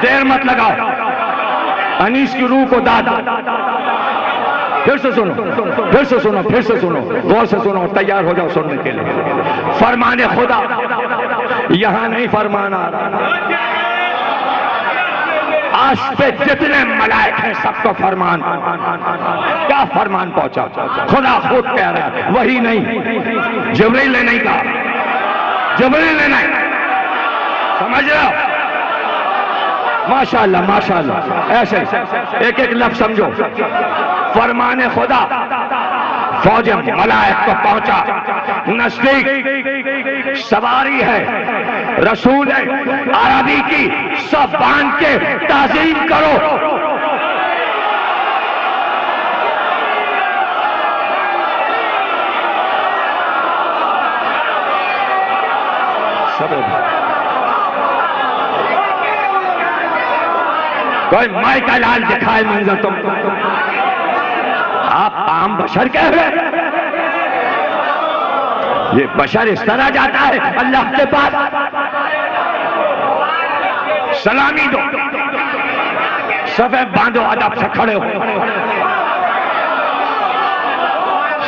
دیر مت لگاؤ۔ انیس کی روح کو داد، پھر سے سنو، پھر سے سنو، پھر سے سنو، غور سے سنو، تیار ہو جاؤ سننے کے لیے۔ فرمان خدا یہاں نہیں فرمان آ رہا، آج پہ جتنے ملائک ہیں سب کو فرمان، کیا فرمان پہنچا؟ خدا خود کہہ رہا ہے، وہی نہیں، جبریل نے نہیں کہا، جبریل نے نہیں، سمجھ رہے ہو؟ ماشاءاللہ ماشاءاللہ، ایسے ایک ایک لفظ سمجھو۔ فرمان خدا فوج ملائک کو پہنچا، نزدیک سواری ہے، رسول ہے، عربی کی، سب باندھ کے تعظیم کرو۔ کوئی مائی کا لال دکھائے منظر تم، آپ عام بشر کہہ رہے، یہ بشر اس طرح جاتا ہے اللہ کے پاس؟ سلامی دو، صفیں باندھو، ادب سے کھڑے ہو،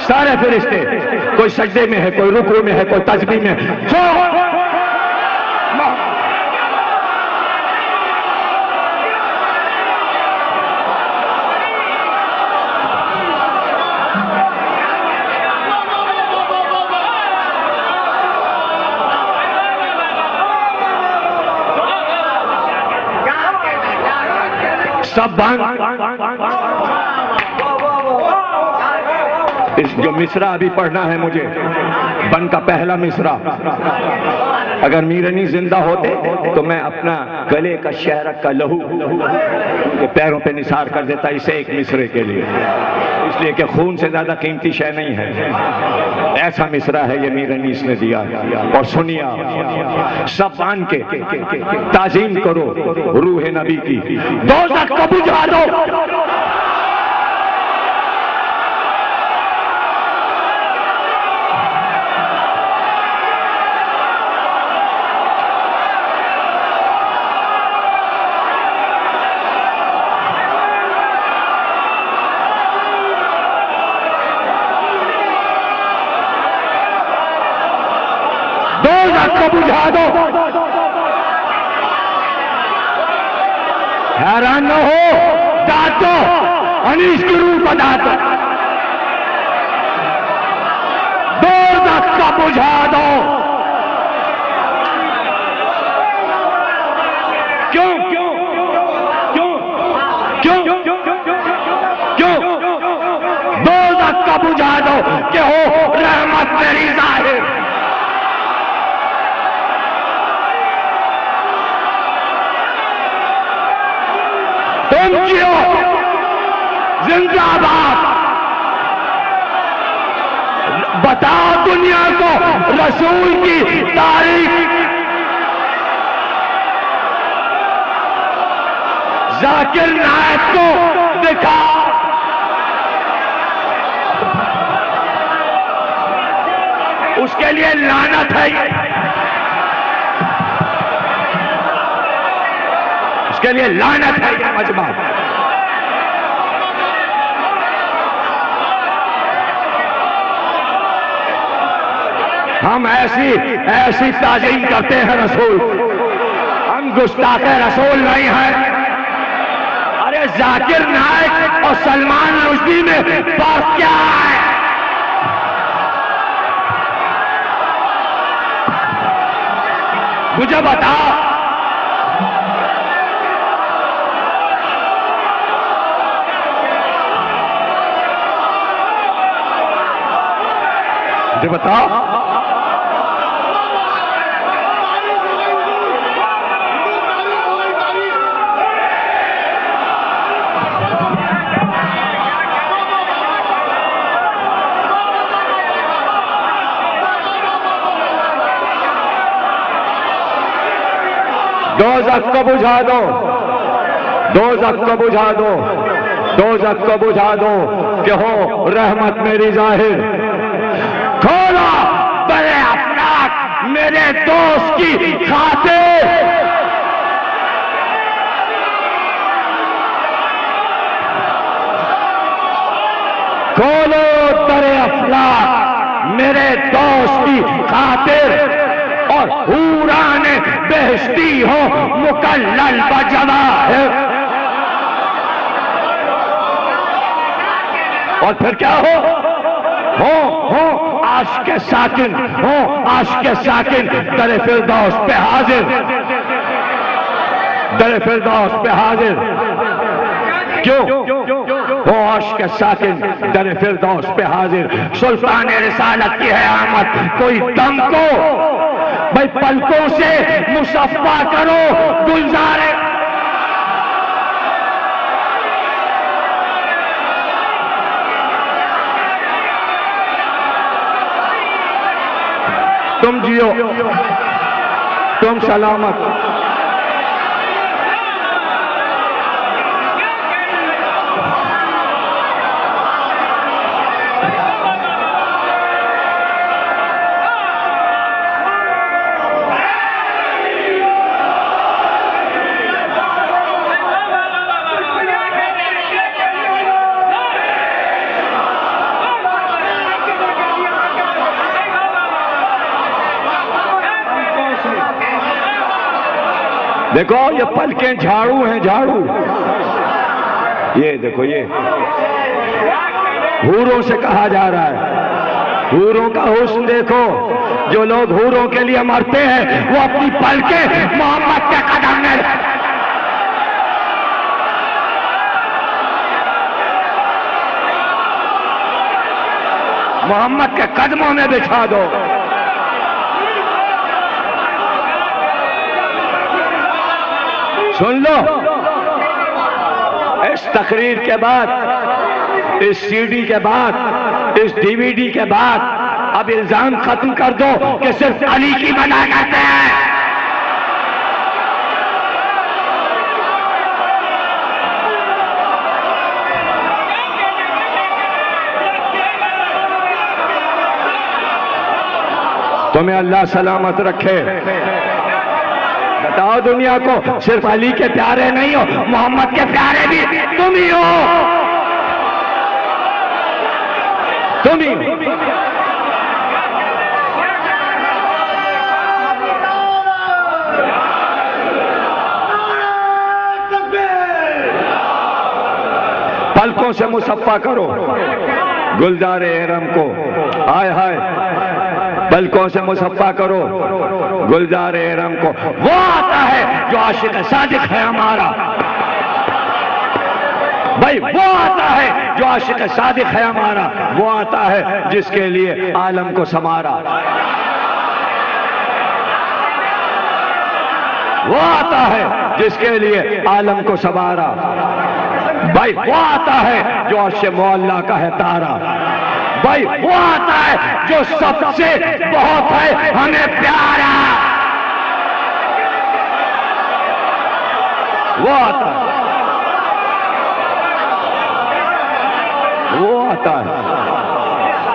سارے فرشتے، کوئی سجدے میں ہے، کوئی رکوع میں ہے، کوئی تسبیح میں ہے، سب باندھ۔ اس جو مصرع ابھی پڑھنا ہے مجھے، بن کا پہلا مصرع، اگر میرنی زندہ ہوتے تو میں اپنا گلے کا شہرک کا لہو کے پیروں پہ نثار کر دیتا اسے ایک مصرعے کے لیے، اس لیے کہ خون سے زیادہ قیمتی شے نہیں ہے۔ ایسا مصرع ہے یہ میرنی اس نے دیا، اور سنیا سب باندھ کے تعظیم کرو روح نبی کی۔ دوزخ کو بجھا دو، کو بجھا دو۔ حیران نہ ہو، داتو انیس کی روح کو داتو، دوزخ کو بجھا دو۔ کیوں کیوں کیوں کیوں کیوں دوزخ کو بجھا دو کہ ہو رحمت میری ظاہر۔ تم جیو، زندہ باد، بتاؤ دنیا کو رسول کی تاریخ، ذاکر نائک کو دکھاؤ، اس کے لیے لعنت ہے، اس کے لیے لعنت ہے یہ مجمع۔ ہم ایسی تعظیم کرتے ہیں رسول، ہم گستاخ رسول نہیں ہیں۔ ارے ذاکر نائک اور سلمان رشدی میں فرق کیا ہے؟ مجھے بتاؤ، مجھے بتاؤ۔ دوزخ کو بجھا دو، دوزخ کو بجھا دو، دوزخ کو بجھا دو کہ ہو رحمت میری ظاہر۔ کھولا بڑے افلاک میرے دوست کی خاطر، کھولو بڑے افلاک میرے دوست کی خاطر، اور حوران بہشتی ہو مکلل بجواہر۔ اور پھر کیا ہو عاشق ساکن، ہو عاشق ساکن در فردوس پہ حاضر، در فردوس پہ حاضر۔ کیوں ہوش کے ساکن در فردوس پہ حاضر، سلطان رسالت کی ہے آمد، کوئی دم کو بھائی پلکوں سے مصفا کرو گلزار تم جیو، تم سلامت۔ دیکھو یہ پلکیں جھاڑو ہیں، جھاڑو، یہ دیکھو، یہ حوروں سے کہا جا رہا ہے، حوروں کا حسن دیکھو، جو لوگ حوروں کے لیے مرتے ہیں وہ اپنی پلکیں محمد کے قدم میں، محمد کے قدموں میں بچھا دو۔ سن لو، اس تقریر کے بعد، اس سی ڈی کے بعد، اس ڈی وی ڈی کے بعد اب الزام ختم کر دو کہ صرف علی کی مدح کرتے ہیں۔ تمہیں اللہ سلامت رکھے۔ بتاؤ دنیا کو، صرف علی کے پیارے نہیں ہو، محمد کے پیارے بھی تم ہی ہو، تم ہی ہو۔ پلکوں سے مصفا کرو گلزار احرم کو، ہائے ہائے، پلکوں سے مصفا کرو گلزار احرم کو۔ وہ آتا ہے جو عاشق صادق ہے ہمارا، بھائی وہ آتا ہے جو عاشق صادق ہے ہمارا، وہ آتا ہے جس کے لیے عالم کو سنوارا، وہ آتا ہے جس کے لیے عالم کو سنوارا، بھائی وہ آتا ہے جو عرش معلیٰ کا ہے تارا، بھائی وہ آتا ہے جو سب سے بہت ہے ہمیں پیارا، وہ آتا ہے، وہ آتا ہے،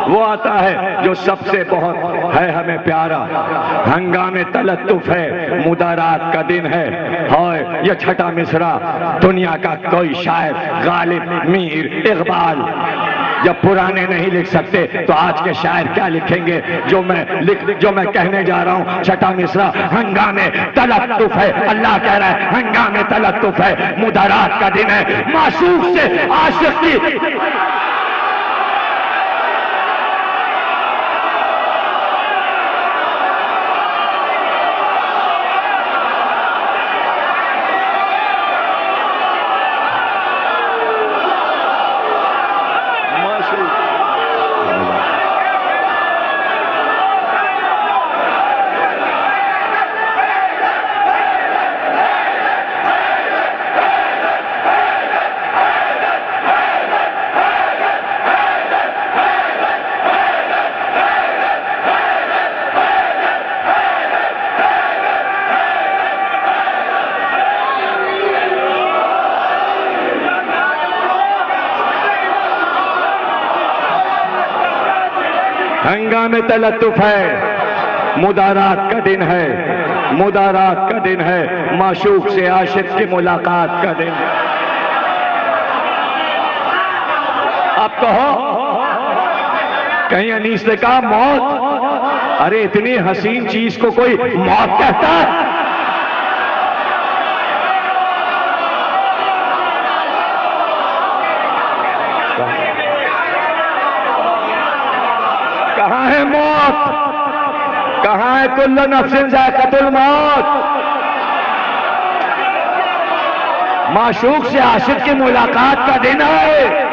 وہ آتا ہے جو سب سے بہت ہے ہمیں پیارا۔ ہنگام تلطف ہے، مدارات کا دن ہے، ہائے یہ چھٹا مصرع دنیا کا کوئی شاعر، غالب، میر، اقبال جب پرانے نہیں لکھ سکتے تو آج کے شاعر کیا لکھیں گے؟ جو میں کہنے جا رہا ہوں، چھٹا مصرع ہنگام تلطف ہے، اللہ کہہ رہا ہے ہنگام تلطف ہے، مدارات کا دن ہے، معشوق سے عاشق کی ہنگام تلطف ہے، مدارات کا دن ہے، مدارات کا دن ہے، معشوق سے عاشق کی ملاقات کا دن۔ اب کہو، کہیں انیس نے کہا موت، ارے اتنی حسین چیز کو کوئی موت کہتا ہے؟ کہاں ہے موت؟ کہاں ہے کل نفس ذائقۃ الموت؟ معشوق سے عاشق کی ملاقات کا دن ہے،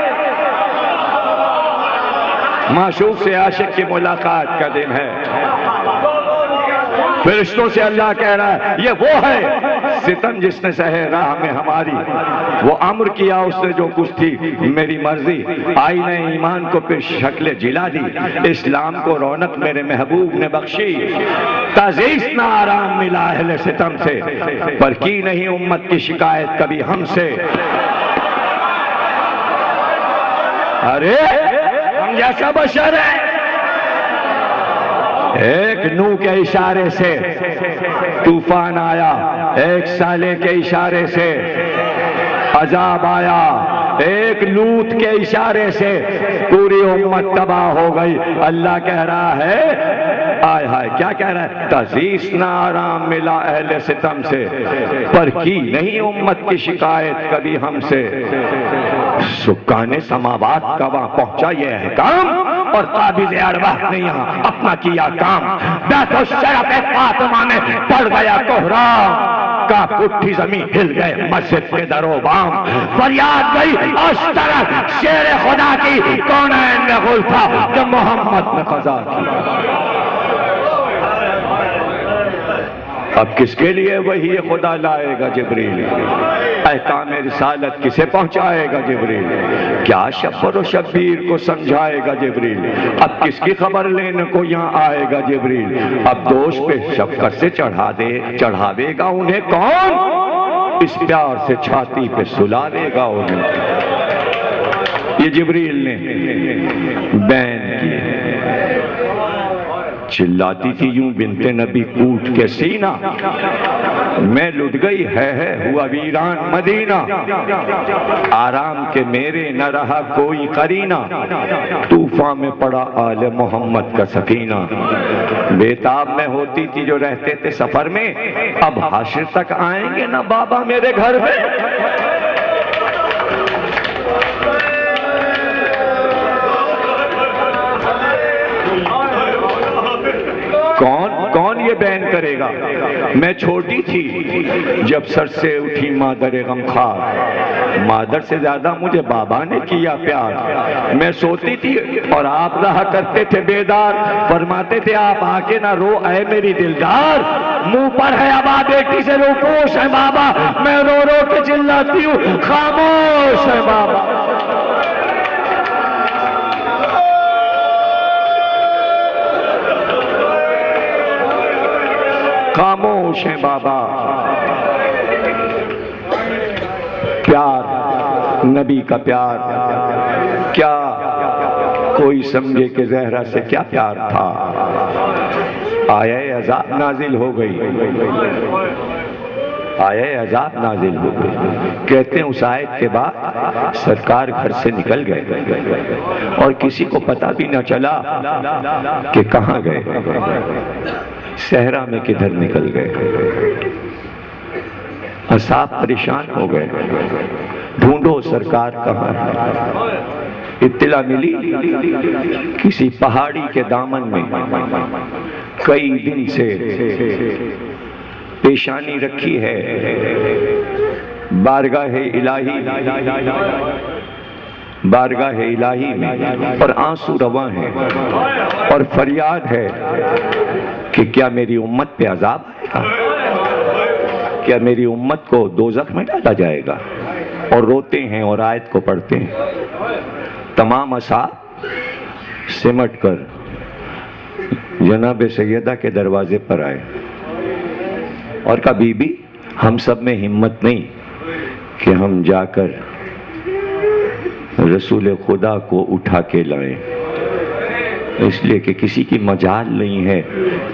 معشوق سے عاشق کی ملاقات کا دن ہے. فرشتوں سے اللہ کہہ رہا ہے یہ وہ ہے ستم جس نے سہے راہ میں ہماری. وہ امر کیا اس نے جو کچھ تھی میری مرضی. آئینہ ایمان کو پھر شکل جلا دی. اسلام کو رونق میرے محبوب نے بخشی. تعزیز نہ آرام ملا اہل ستم سے پر کی نہیں امت کی شکایت کبھی ہم سے. ارے ہم جیسا بشر ہے. ایک نو کے اشارے سے طوفان آیا. ایک صالح کے اشارے سے عذاب آیا. ایک لوط کے اشارے سے پوری امت تباہ ہو گئی. اللہ کہہ رہا ہے آئے ہائے کیا کہہ رہا ہے تعزیز نہ آرام ملا اہل ستم سے پر کی نہیں امت کی شکایت کبھی ہم سے. سکان سماوات کا وہاں پہنچا یہ احکام اور قابض ارواح نے یہاں اپنا کیا کام. بیت الشرف فاطمہ میں پڑ گیا کوہرام. کانپ اٹھی زمین ہل گئے مسجد کے در و بام. فریاد گئی اشترک شیر خدا کی کونین میں غل تھا جو محمد نے قضا کی. اب کس کے لیے وہی خدا لائے گا جبریل. احکام رسالت کسے پہنچائے گا جبریل. کیا شفر و شبیر کو سمجھائے گا جبریل. اب کس کی خبر لینے کو یہاں آئے گا جبریل. اب دوست پہ شفقت سے چڑھاوے گا انہیں کون. اس پیار سے چھاتی پہ سلاوے گا انہیں. یہ جبریل نے بین کی. چلاتی تھی یوں بنت نبی کوٹ کے سینہ میں لٹ گئی ہے ہوا ویران مدینہ. آرام کے میرے نہ رہا کوئی قرینہ. طوفان میں پڑا آل محمد کا سفینہ. بیتاب میں ہوتی تھی جو رہتے تھے سفر میں اب حشر تک آئیں گے نہ بابا میرے گھر میں. کون یہ بیان کرے گا. میں چھوٹی تھی جب سر سے اٹھی مادر غمخوار. مادر سے زیادہ مجھے بابا نے کیا پیار. میں سوتی تھی اور آپ رہا کرتے تھے بیدار. فرماتے تھے آپ آ کے نہ رو اے میری دلدار. منہ پر ہے ابا بیٹی سے روپوش ہے بابا. میں رو رو کے چلاتی ہوں خاموش ہے بابا. خاموش ہیں بابا. پیار نبی کا پیار کیا کوئی سمجھے کہ زہرا سے کیا پیار تھا. آیہ عذاب نازل ہو گئی. آیہ عذاب نازل ہو گئی. کہتے ہیں اس آیت کے بعد سرکار گھر سے نکل گئے اور کسی کو پتہ بھی نہ چلا کہ کہاں گئے. صحرا میں کدھر نکل گئے. اصحاب پریشان ہو گئے. ڈھونڈو سرکار کہاں ہے. اطلاع ملی کسی پہاڑی کے دامن میں کئی دن سے پیشانی رکھی ہے. بارگاہ الہی میں اور آنسو رواں ہیں اور فریاد ہے کہ کیا میری امت پہ عذاب آئے گا. کیا میری امت کو دوزخ میں ڈالا جائے گا. اور روتے ہیں اور آیت کو پڑھتے ہیں. تمام اصحاب سمٹ کر جناب سیدہ کے دروازے پر آئے اور کہا بی بی ہم سب میں ہمت نہیں کہ ہم جا کر رسول خدا کو اٹھا کے لائیں. اس لیے کہ کسی کی مجال نہیں ہے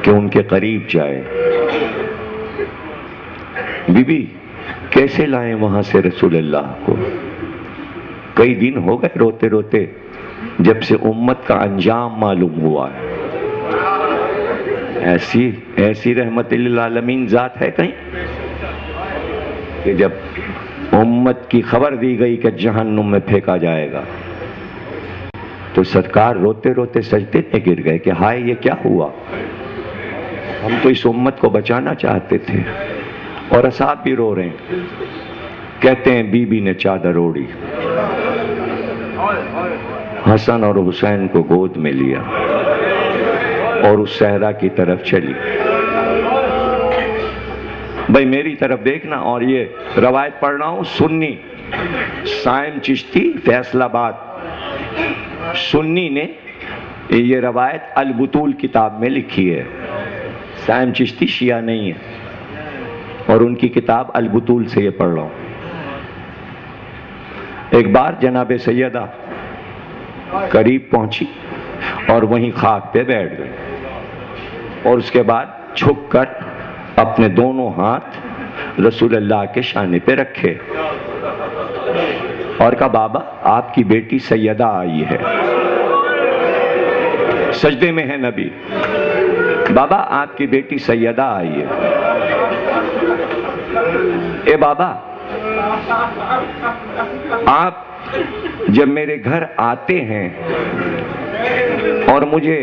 کہ ان کے قریب جائے. بی بی کیسے لائیں وہاں سے رسول اللہ کو. کئی دن ہو گئے روتے روتے جب سے امت کا انجام معلوم ہوا ہے. ایسی رحمت للعالمین ذات ہے کہیں کہ جب امت کی خبر دی گئی کہ جہنم میں پھینکا جائے گا تو سرکار روتے روتے سجدے میں گر گئے کہ ہائے یہ کیا ہوا. ہم تو اس امت کو بچانا چاہتے تھے. اور اصحاب بھی رو رہے ہیں. کہتے ہیں بی بی نے چادر اوڑھی حسن اور حسین کو گود میں لیا اور اس صحرا کی طرف چلی. بھائی میری طرف دیکھنا. اور یہ روایت پڑھ رہا ہوں سنی سائم چشتی فیصل آباد سنی نے یہ روایت البطول کتاب میں لکھی ہے. سائم چشتی شیعہ نہیں ہے اور ان کی کتاب البطول سے یہ پڑھ رہا ہوں. ایک بار جناب سیدہ قریب پہنچی اور وہیں خاک پہ بیٹھ گئی اور اس کے بعد جھک کر اپنے دونوں ہاتھ رسول اللہ کے شانے پہ رکھے اور کہا بابا آپ کی بیٹی سیدہ آئی ہے. سجدے میں ہے نبی. بابا آپ کی بیٹی سیدہ آئی ہے. اے بابا آپ جب میرے گھر آتے ہیں اور مجھے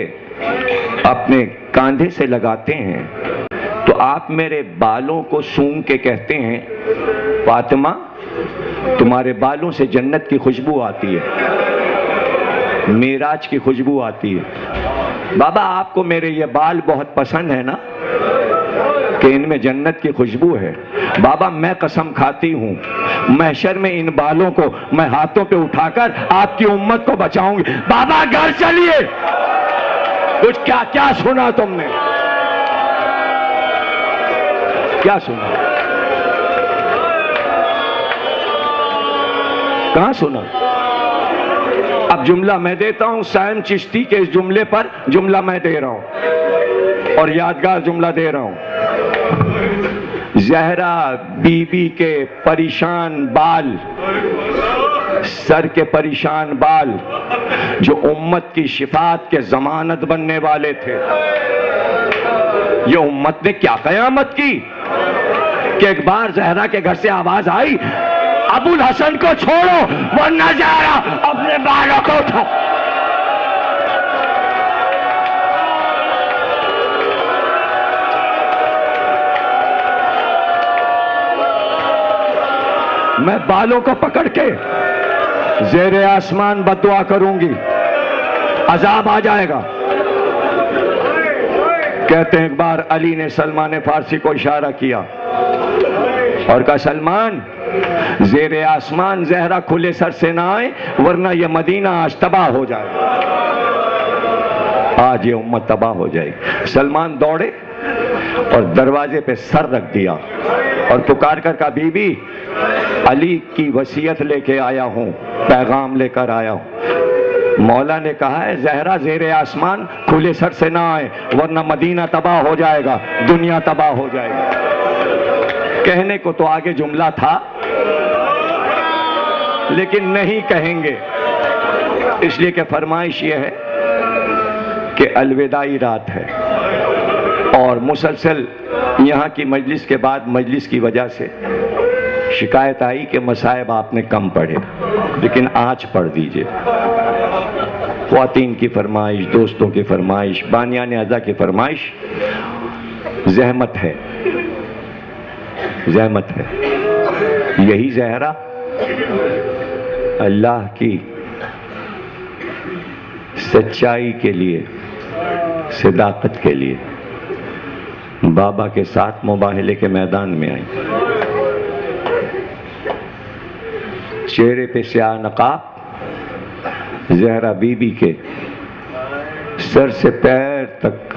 اپنے کاندھے سے لگاتے ہیں تو آپ میرے بالوں کو سونگھ کے کہتے ہیں فاطمہ تمہارے بالوں سے جنت کی خوشبو آتی ہے, معراج کی خوشبو آتی ہے. بابا آپ کو میرے یہ بال بہت پسند ہے نا کہ ان میں جنت کی خوشبو ہے. بابا میں قسم کھاتی ہوں محشر میں ان بالوں کو میں ہاتھوں پہ اٹھا کر آپ کی امت کو بچاؤں گی. بابا گھر چلیے. کچھ کیا سنا تم نے؟ کیا سنا؟ کہاں سنا؟ اب جملہ میں دیتا ہوں سائم چشتی کے اس جملے پر جملہ میں دے رہا ہوں اور یادگار جملہ دے رہا ہوں. زہرا بی بی کے پریشان بال, سر کے پریشان بال جو امت کی شفاعت کے ضمانت بننے والے تھے, یہ امت نے کیا قیامت کی کہ ایک بار زہرا کے گھر سے آواز آئی ابو الحسن کو چھوڑو ورنہ زہرا اپنے بالوں کو اٹھا. میں بالوں کو پکڑ کے زیر آسمان بددعا کروں گی, عذاب آ جائے گا. کہتے ہیں ایک بار علی نے سلمان فارسی کو اشارہ کیا اور کہا سلمان زیر آسمان زہرا کھلے سر سے نہ آئے ورنہ یہ مدینہ آج تباہ ہو جائے گا, آج یہ امت تباہ ہو جائے گی. سلمان دوڑے اور دروازے پہ سر رکھ دیا اور پکار کر کہا بی بی علی کی وصیت لے کے آیا ہوں, پیغام لے کر آیا ہوں. مولا نے کہا ہے زہرا زیر آسمان کھلے سر سے نہ آئے ورنہ مدینہ تباہ ہو جائے گا, دنیا تباہ ہو جائے گی. کہنے کو تو آگے جملہ تھا لیکن نہیں کہیں گے, اس لیے کہ فرمائش یہ ہے کہ الوداعی رات ہے اور مسلسل یہاں کی مجلس کے بعد مجلس کی وجہ سے شکایت آئی کہ مصائب آپ نے کم پڑھے, لیکن آج پڑھ دیجئے. خواتین کی فرمائش, دوستوں کی فرمائش, بانیان اعضاء کی فرمائش, زحمت ہے, زحمت ہے. یہی زہرا اللہ کی سچائی کے لیے, صداقت کے لیے بابا کے ساتھ مباہلے کے میدان میں آئی. چہرے پہ سیاہ نقاب, زہرا بی بی کے سر سے پیر تک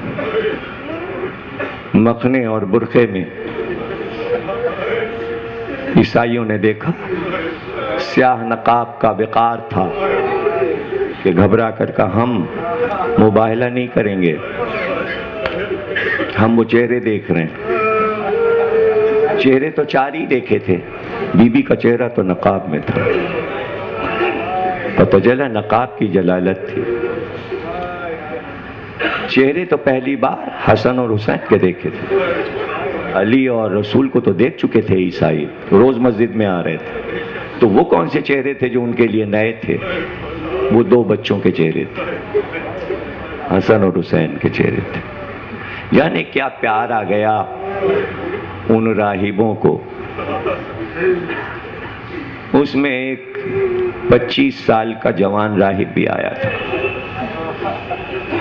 مخنے اور برقعے میں. عیسائیوں نے دیکھا سیاہ نقاب کا وقار تھا کہ گھبرا کر کہا ہم مباہلہ نہیں کریں گے, ہم وہ چہرے دیکھ رہے ہیں. چہرے تو چار ہی دیکھے تھے, بی بی کا چہرہ تو نقاب میں تھا. پتہ چلا نقاب کی جلالت تھی. چہرے تو پہلی بار حسن اور حسین کے دیکھے تھے, علی اور رسول کو تو دیکھ چکے تھے عیسائی, روز مسجد میں آ رہے تھے. تو وہ کون سے چہرے تھے جو ان کے لیے نئے تھے؟ وہ دو بچوں کے چہرے تھے, حسن اور حسین کے چہرے تھے. یعنی کیا پیار آ گیا ان راہبوں کو, اس میں ایک 25 سال کا جوان راہب بھی آیا تھا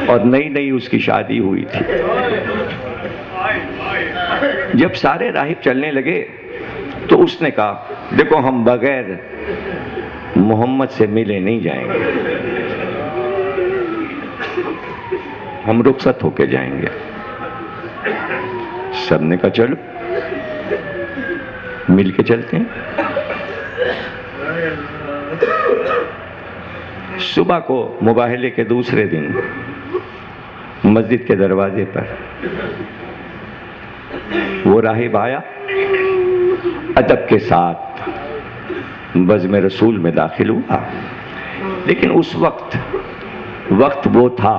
اور نئی نئی اس کی شادی ہوئی تھی۔ جب سارے راہب چلنے لگے تو اس نے کہا دیکھو ہم بغیر محمد سے ملے نہیں جائیں گے، ہم رخصت ہو کے جائیں گے۔ سب نے کہا چلو مل کے چلتے ہیں۔ صبح کو مباہلے کے دوسرے دن مسجد کے دروازے پر وہ راہب آیا، ادب کے ساتھ بزم رسول میں داخل ہوا، لیکن اس وقت وہ تھا،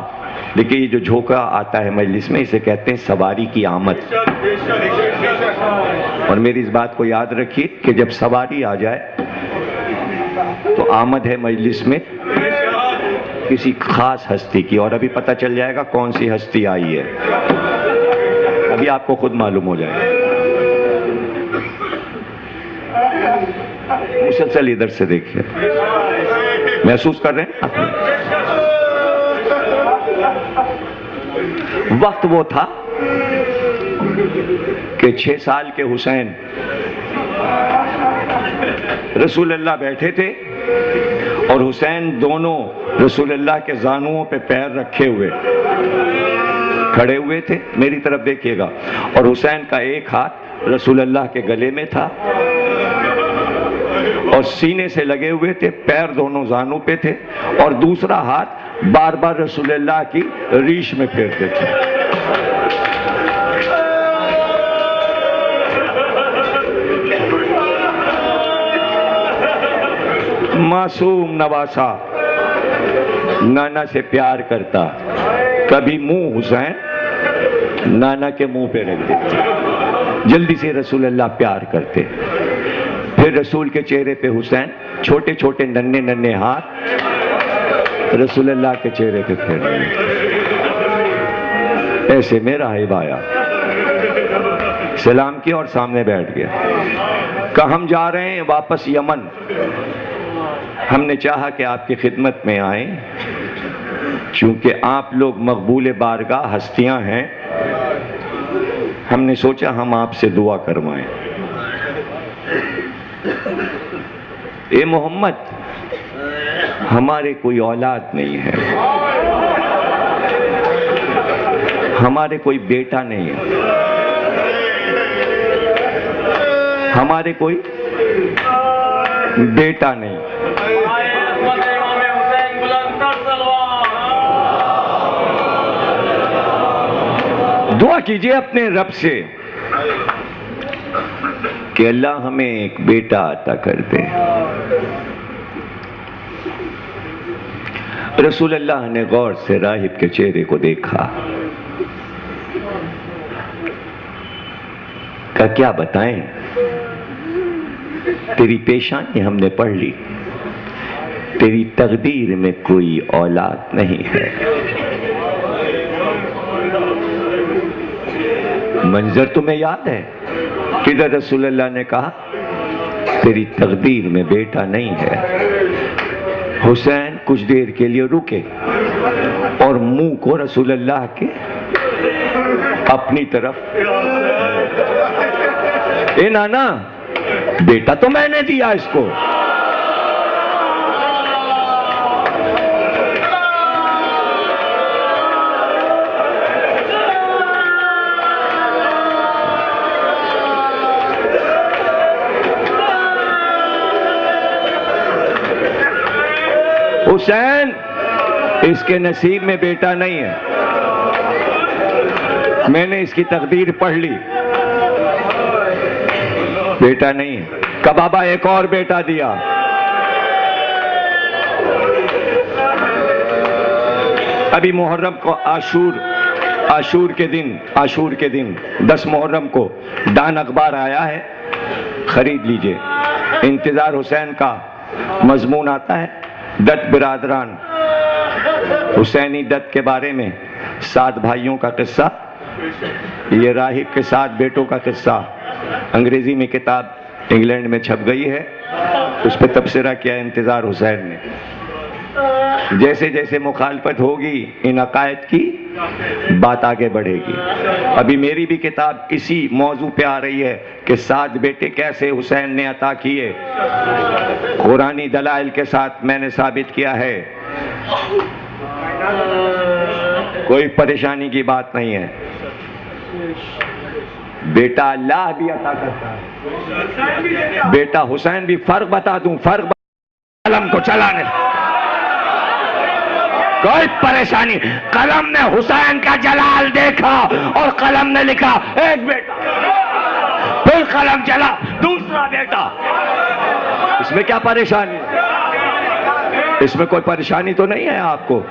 لیکن یہ جو جھونکا آتا ہے مجلس میں اسے کہتے ہیں سواری کی آمد۔ اور میری اس بات کو یاد رکھیے کہ جب سواری آ جائے تو آمد ہے مجلس میں کسی خاص ہستی کی، اور ابھی پتہ چل جائے گا کون سی ہستی آئی ہے، ابھی آپ کو خود معلوم ہو جائے گا۔ مسلسل ادھر سے دیکھیے، محسوس کر رہے ہیں؟ وقت وہ تھا کہ 6 سال کے حسین رسول اللہ بیٹھے تھے اور حسین دونوں رسول اللہ کے زانوؤں پہ پیر رکھے ہوئے کھڑے ہوئے تھے، میری طرف دیکھیے گا، اور حسین کا ایک ہاتھ رسول اللہ کے گلے میں تھا اور سینے سے لگے ہوئے تھے، پیر دونوں زانو پہ تھے، اور دوسرا ہاتھ بار بار رسول اللہ کی ریش میں پھیرتے تھے۔ معصوم نواسا نانا سے پیار کرتا، کبھی منہ حسین نانا کے منہ پہ رکھ دیتے، جلدی سے رسول اللہ پیار کرتے، پھر رسول کے چہرے پہ حسین چھوٹے چھوٹے ننھے ننھے ہاتھ رسول اللہ کے چہرے پہ پھیر رہے۔ ایسے میں راہب آیا، سلام کیا اور سامنے بیٹھ گیا، کہا ہم جا رہے ہیں واپس یمن، ہم نے چاہا کہ آپ کی خدمت میں آئیں، چونکہ آپ لوگ مقبول بارگاہ ہستیاں ہیں، ہم نے سوچا ہم آپ سے دعا کروائیں۔ اے محمد، ہمارے کوئی اولاد نہیں ہے، ہمارے کوئی بیٹا نہیں ہے، ہمارے کوئی بیٹا نہیں، دعا کیجئے اپنے رب سے کہ اللہ ہمیں ایک بیٹا عطا کر دے۔ رسول اللہ نے غور سے راہب کے چہرے کو دیکھا، کہا کیا بتائیں، تیری پیشانی ہم نے پڑھ لی، تیری تقدیر میں کوئی اولاد نہیں ہے۔ منظر تمہیں یاد ہے کدھر رسول اللہ نے کہا تیری تقدیر میں بیٹا نہیں ہے؟ حسین کچھ دیر کے لیے رکے اور منہ کو رسول اللہ کے اپنی طرف، اے نانا بیٹا تو میں نے دیا اس کو، حسین اس کے نصیب میں بیٹا نہیں ہے، میں نے اس کی تقدیر پڑھ لی، بیٹا نہیں ہے۔ کہ بابا ایک اور بیٹا دیا۔ ابھی محرم کو عاشور کے دن 10 محرم کو ڈان اخبار آیا ہے، خرید لیجئے۔ انتظار حسین کا مضمون آتا ہے، دت برادران، حسینی دت کے بارے میں 7 بھائیوں کا قصہ، یہ راہب کے 7 بیٹوں کا قصہ۔ انگریزی میں کتاب انگلینڈ میں چھپ گئی ہے، اس پہ تبصرہ کیا ہے انتظار حسین نے۔ جیسے جیسے مخالفت ہوگی ان عقائد کی بات آگے بڑھے گی۔ ابھی میری بھی کتاب اسی موضوع پہ آ رہی ہے کہ 7 بیٹے کیسے حسین نے عطا کیے، قرآنی دلائل کے ساتھ میں نے ثابت کیا ہے، کوئی پریشانی کی بات نہیں ہے۔ بیٹا اللہ بھی عطا کرتا ہے، بیٹا حسین بھی۔ فرق بتا دوں، فرق قلم کو چلانے، کوئی پریشانی۔ قلم نے حسین کا جلال دیکھا اور قلم نے لکھا ایک بیٹا، پھر قلم چلا دوسرا بیٹا۔ اس میں کیا پریشانی؟ اس میں کوئی پریشانی تو نہیں ہے آپ کو،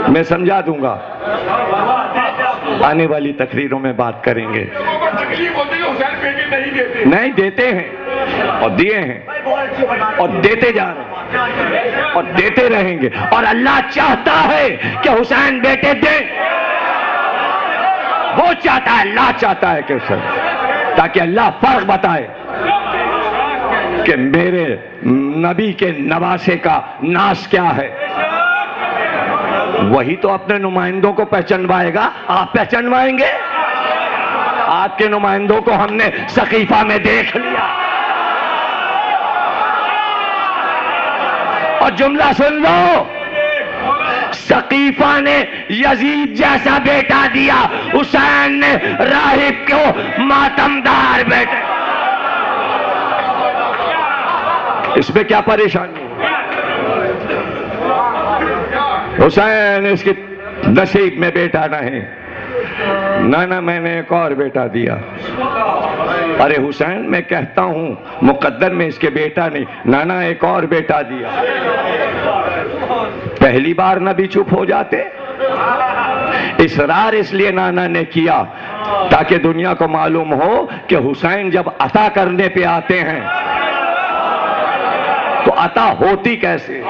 میں سمجھا دوں گا، آنے والی تقریروں میں بات کریں گے۔ نہیں دیتے ہیں اور دیے ہیں اور دیتے جا رہے ہیں اور دیتے رہیں گے، اور اللہ چاہتا ہے کہ حسین بیٹے دیں، وہ چاہتا ہے، اللہ چاہتا ہے کہ حسین، تاکہ اللہ فرق بتائے کہ میرے نبی کے نواسے کا ناز کیا ہے۔ وہی تو اپنے نمائندوں کو پہچنوائے گا، آپ پہچنوائیں گے؟ آپ کے نمائندوں کو ہم نے سقیفہ میں دیکھ لیا، اور جملہ سن لو، سقیفہ نے یزید جیسا بیٹا دیا، حسین نے راہب کو ماتمدار بیٹے۔ اس میں کیا پریشانی؟ حسین اس کی نصیب میں بیٹا نہیں، نانا میں نے ایک اور بیٹا دیا۔ ارے حسین میں کہتا ہوں مقدر میں اس کے بیٹا نہیں، نانا ایک اور بیٹا دیا۔ پہلی بار نبی چپ ہو جاتے؟ اصرار اس لیے نانا نے کیا تاکہ دنیا کو معلوم ہو کہ حسین جب عطا کرنے پہ آتے ہیں تو عطا ہوتی کیسے۔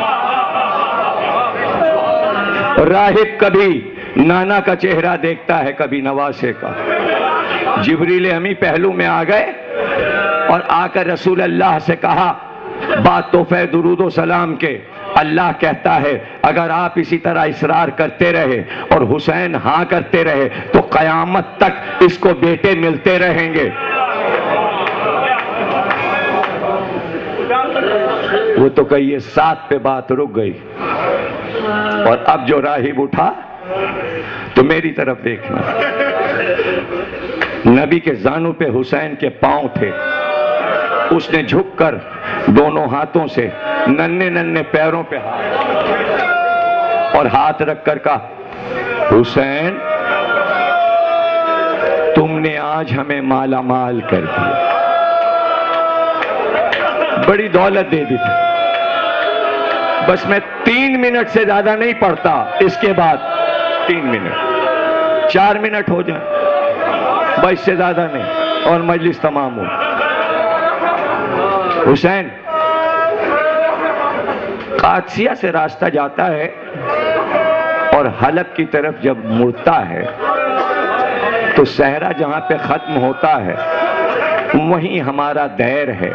راہب کبھی نانا کا چہرہ دیکھتا ہے، کبھی نواسے کا۔ جبریل امی پہلو میں آ گئے اور آ کر رسول اللہ سے کہا، بات تحفہ درود و سلام کے، اللہ کہتا ہے اگر آپ اسی طرح اصرار کرتے رہے اور حسین ہاں کرتے رہے تو قیامت تک اس کو بیٹے ملتے رہیں گے۔ وہ تو کہیے 7 پہ بات رک گئی، اور اب جو راہب اٹھا تو میری طرف دیکھنا، نبی کے زانوں پہ حسین کے پاؤں تھے، اس نے جھک کر دونوں ہاتھوں سے ننھے ننھے پیروں پہ ہاتھ اور ہاتھ رکھ کر کہا، حسین تم نے آج ہمیں مالا مال کر دیا، بڑی دولت دے دی تھی۔ بس میں 3 منٹ سے زیادہ نہیں پڑھتا، اس کے بعد 3 منٹ 4 منٹ ہو جائیں، بس سے زیادہ نہیں، اور مجلس تمام ہو۔ حسین قادسیہ سے راستہ جاتا ہے اور حلب کی طرف جب مڑتا ہے تو صحرا جہاں پہ ختم ہوتا ہے وہیں ہمارا دیر ہے۔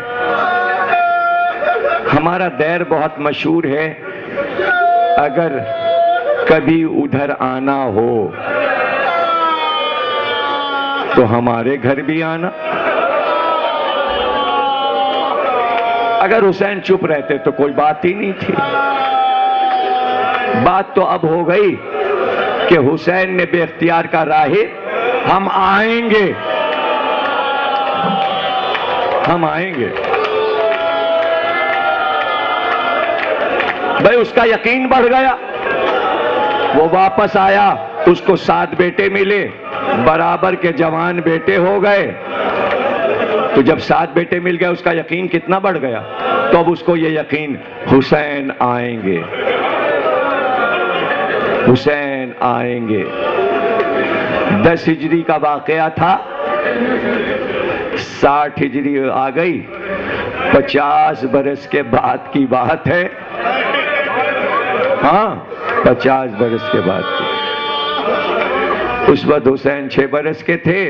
ہمارا دیر بہت مشہور ہے، اگر کبھی ادھر آنا ہو تو ہمارے گھر بھی آنا۔ اگر حسین چپ رہتے تو کوئی بات ہی نہیں تھی۔ بات تو اب ہو گئی کہ حسین نے بے اختیار کا راہب، ہم آئیں گے، ہم آئیں گے۔ بھائی اس کا یقین بڑھ گیا، وہ واپس آیا، اس کو 7 بیٹے ملے، برابر کے جوان بیٹے ہو گئے۔ تو جب 7 بیٹے مل گئے اس کا یقین کتنا بڑھ گیا، تو اب اس کو یہ یقین، حسین آئیں گے، حسین آئیں گے۔ 10 ہجری کا واقعہ تھا، 60 ہجری آ گئی، 50 برس کے بعد کی بات ہے، ہاں 50 برس کے بعد کی۔ اس وقت حسین 6 برس کے تھے،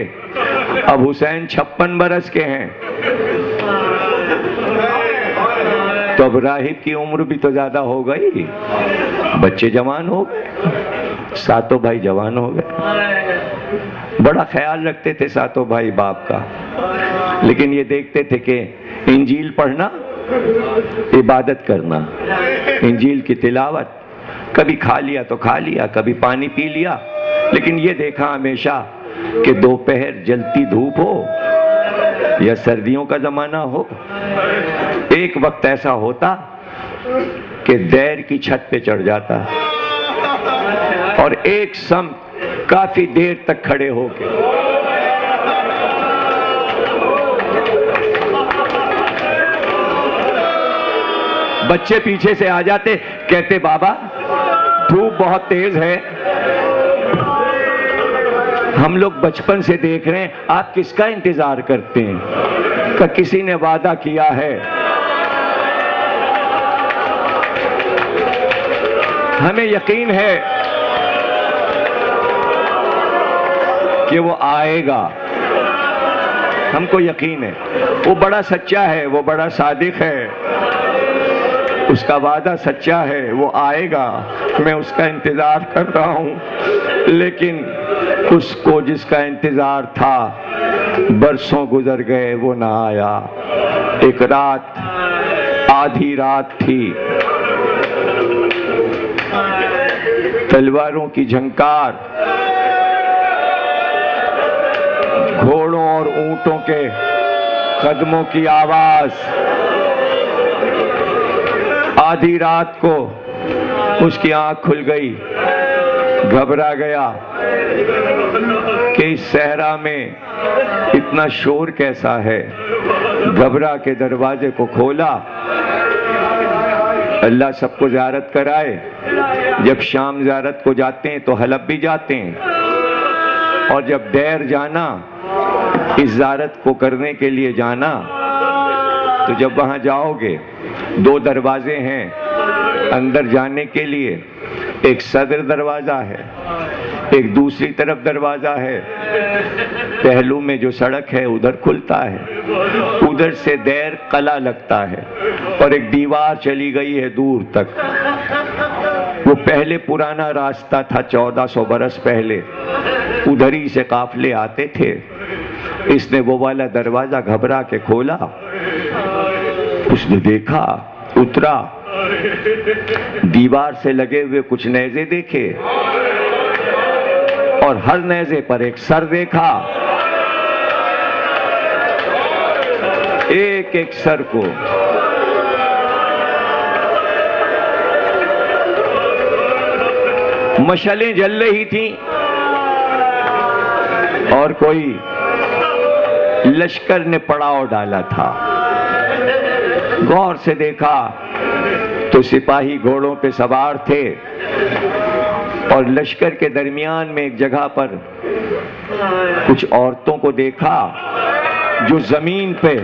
اب حسین 56 برس کے ہیں۔ تو اب راہب کی عمر بھی تو زیادہ ہو گئی، بچے جوان ہو گئے، ساتوں بھائی جوان ہو گئے، بڑا خیال رکھتے تھے ساتوں بھائی باپ کا، لیکن یہ دیکھتے تھے کہ انجیل پڑھنا، عبادت کرنا، انجیل کی تلاوت، کبھی کھا لیا تو کھا لیا، کبھی پانی پی لیا، لیکن یہ دیکھا ہمیشہ کہ دوپہر جلتی دھوپ ہو یا سردیوں کا زمانہ ہو، ایک وقت ایسا ہوتا کہ دیر کی چھت پہ چڑھ جاتا اور ایک سمت کافی دیر تک کھڑے ہو کے بچے پیچھے سے آ جاتے، کہتے بابا دھوپ بہت تیز ہے، ہم لوگ بچپن سے دیکھ رہے ہیں، آپ کس کا انتظار کرتے ہیں؟ کہ کسی نے وعدہ کیا ہے، ہمیں یقین ہے کہ وہ آئے گا، ہم کو یقین ہے، وہ بڑا سچا ہے، وہ بڑا صادق ہے، اس کا وعدہ سچا ہے، وہ آئے گا، میں اس کا انتظار کر رہا ہوں۔ لیکن اس کو جس کا انتظار تھا برسوں گزر گئے، وہ نہ آیا۔ ایک رات، آدھی رات تھی، تلواروں کی جھنکار، گھوڑوں اور اونٹوں کے قدموں کی آواز، آدھی رات کو اس کی آنکھ کھل گئی، گھبرا گیا کہ اس صحرا میں اتنا شور کیسا ہے، گھبرا کے دروازے کو کھولا، اللہ سب کو زیارت کرائے، جب شام زیارت کو جاتے ہیں تو حلب بھی جاتے ہیں، اور جب دیر جانا اس زیارت کو کرنے کے لیے جانا، تو جب وہاں جاؤ گے دو دروازے ہیں اندر جانے کے لیے، ایک صدر دروازہ ہے، ایک دوسری طرف دروازہ ہے، پہلو میں جو سڑک ہے ادھر کھلتا ہے، ادھر سے دیر قلعہ لگتا ہے، اور ایک دیوار چلی گئی ہے دور تک، وہ پہلے پرانا راستہ تھا 1400 برس پہلے، ادھر ہی سے قافلے آتے تھے۔ اس نے وہ والا دروازہ گھبرا کے کھولا، اس نے دیکھا، اترا، دیوار سے لگے ہوئے کچھ نیزے دیکھے، اور ہر نیزے پر ایک سر دیکھا، ایک ایک سر کو مشعلیں جل رہی تھیں، اور کوئی لشکر نے پڑاؤ ڈالا تھا۔ غور سے دیکھا تو سپاہی گھوڑوں پہ سوار تھے، اور لشکر کے درمیان میں ایک جگہ پر کچھ عورتوں کو دیکھا جو زمین پہ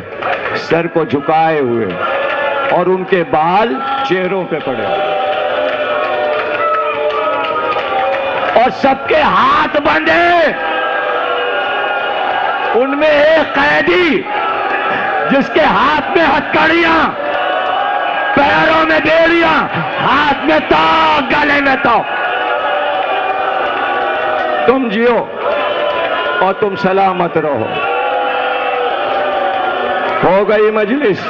سر کو جھکائے ہوئے، اور ان کے بال چہروں پہ پڑے، اور سب کے ہاتھ بندھے، ان میں ایک قیدی جس کے ہاتھ میں ہتھکڑیاں، پیروں میں بیڑیاں، ہاتھ میں توق، گلے میں توق۔ تم جیو اور تم سلامت رہو۔ ہو گئی مجلس،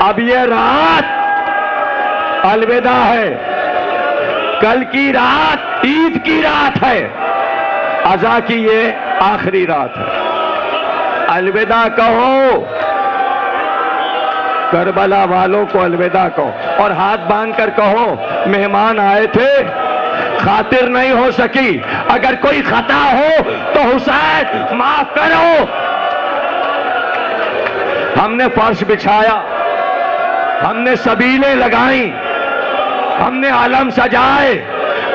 اب یہ رات الوداع ہے، کل کی رات عید کی رات ہے، عزا کی یہ آخری رات ہے۔ الوداع کہو، کربلا والوں کو الوداع کہو، اور ہاتھ باندھ کر کہو مہمان آئے تھے، خاطر نہیں ہو سکی، اگر کوئی خطا ہو تو حسین معاف کرو۔ ہم نے فرش بچھایا، ہم نے سبیلیں لگائیں، ہم نے علم سجائے،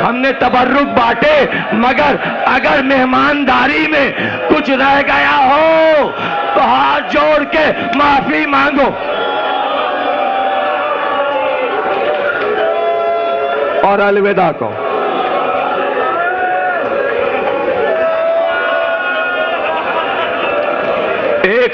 ہم نے تبرک بانٹے، مگر اگر مہمانداری میں کچھ رہ گیا ہو تو ہاتھ جوڑ کے معافی مانگو۔ اور الوداع کو ایک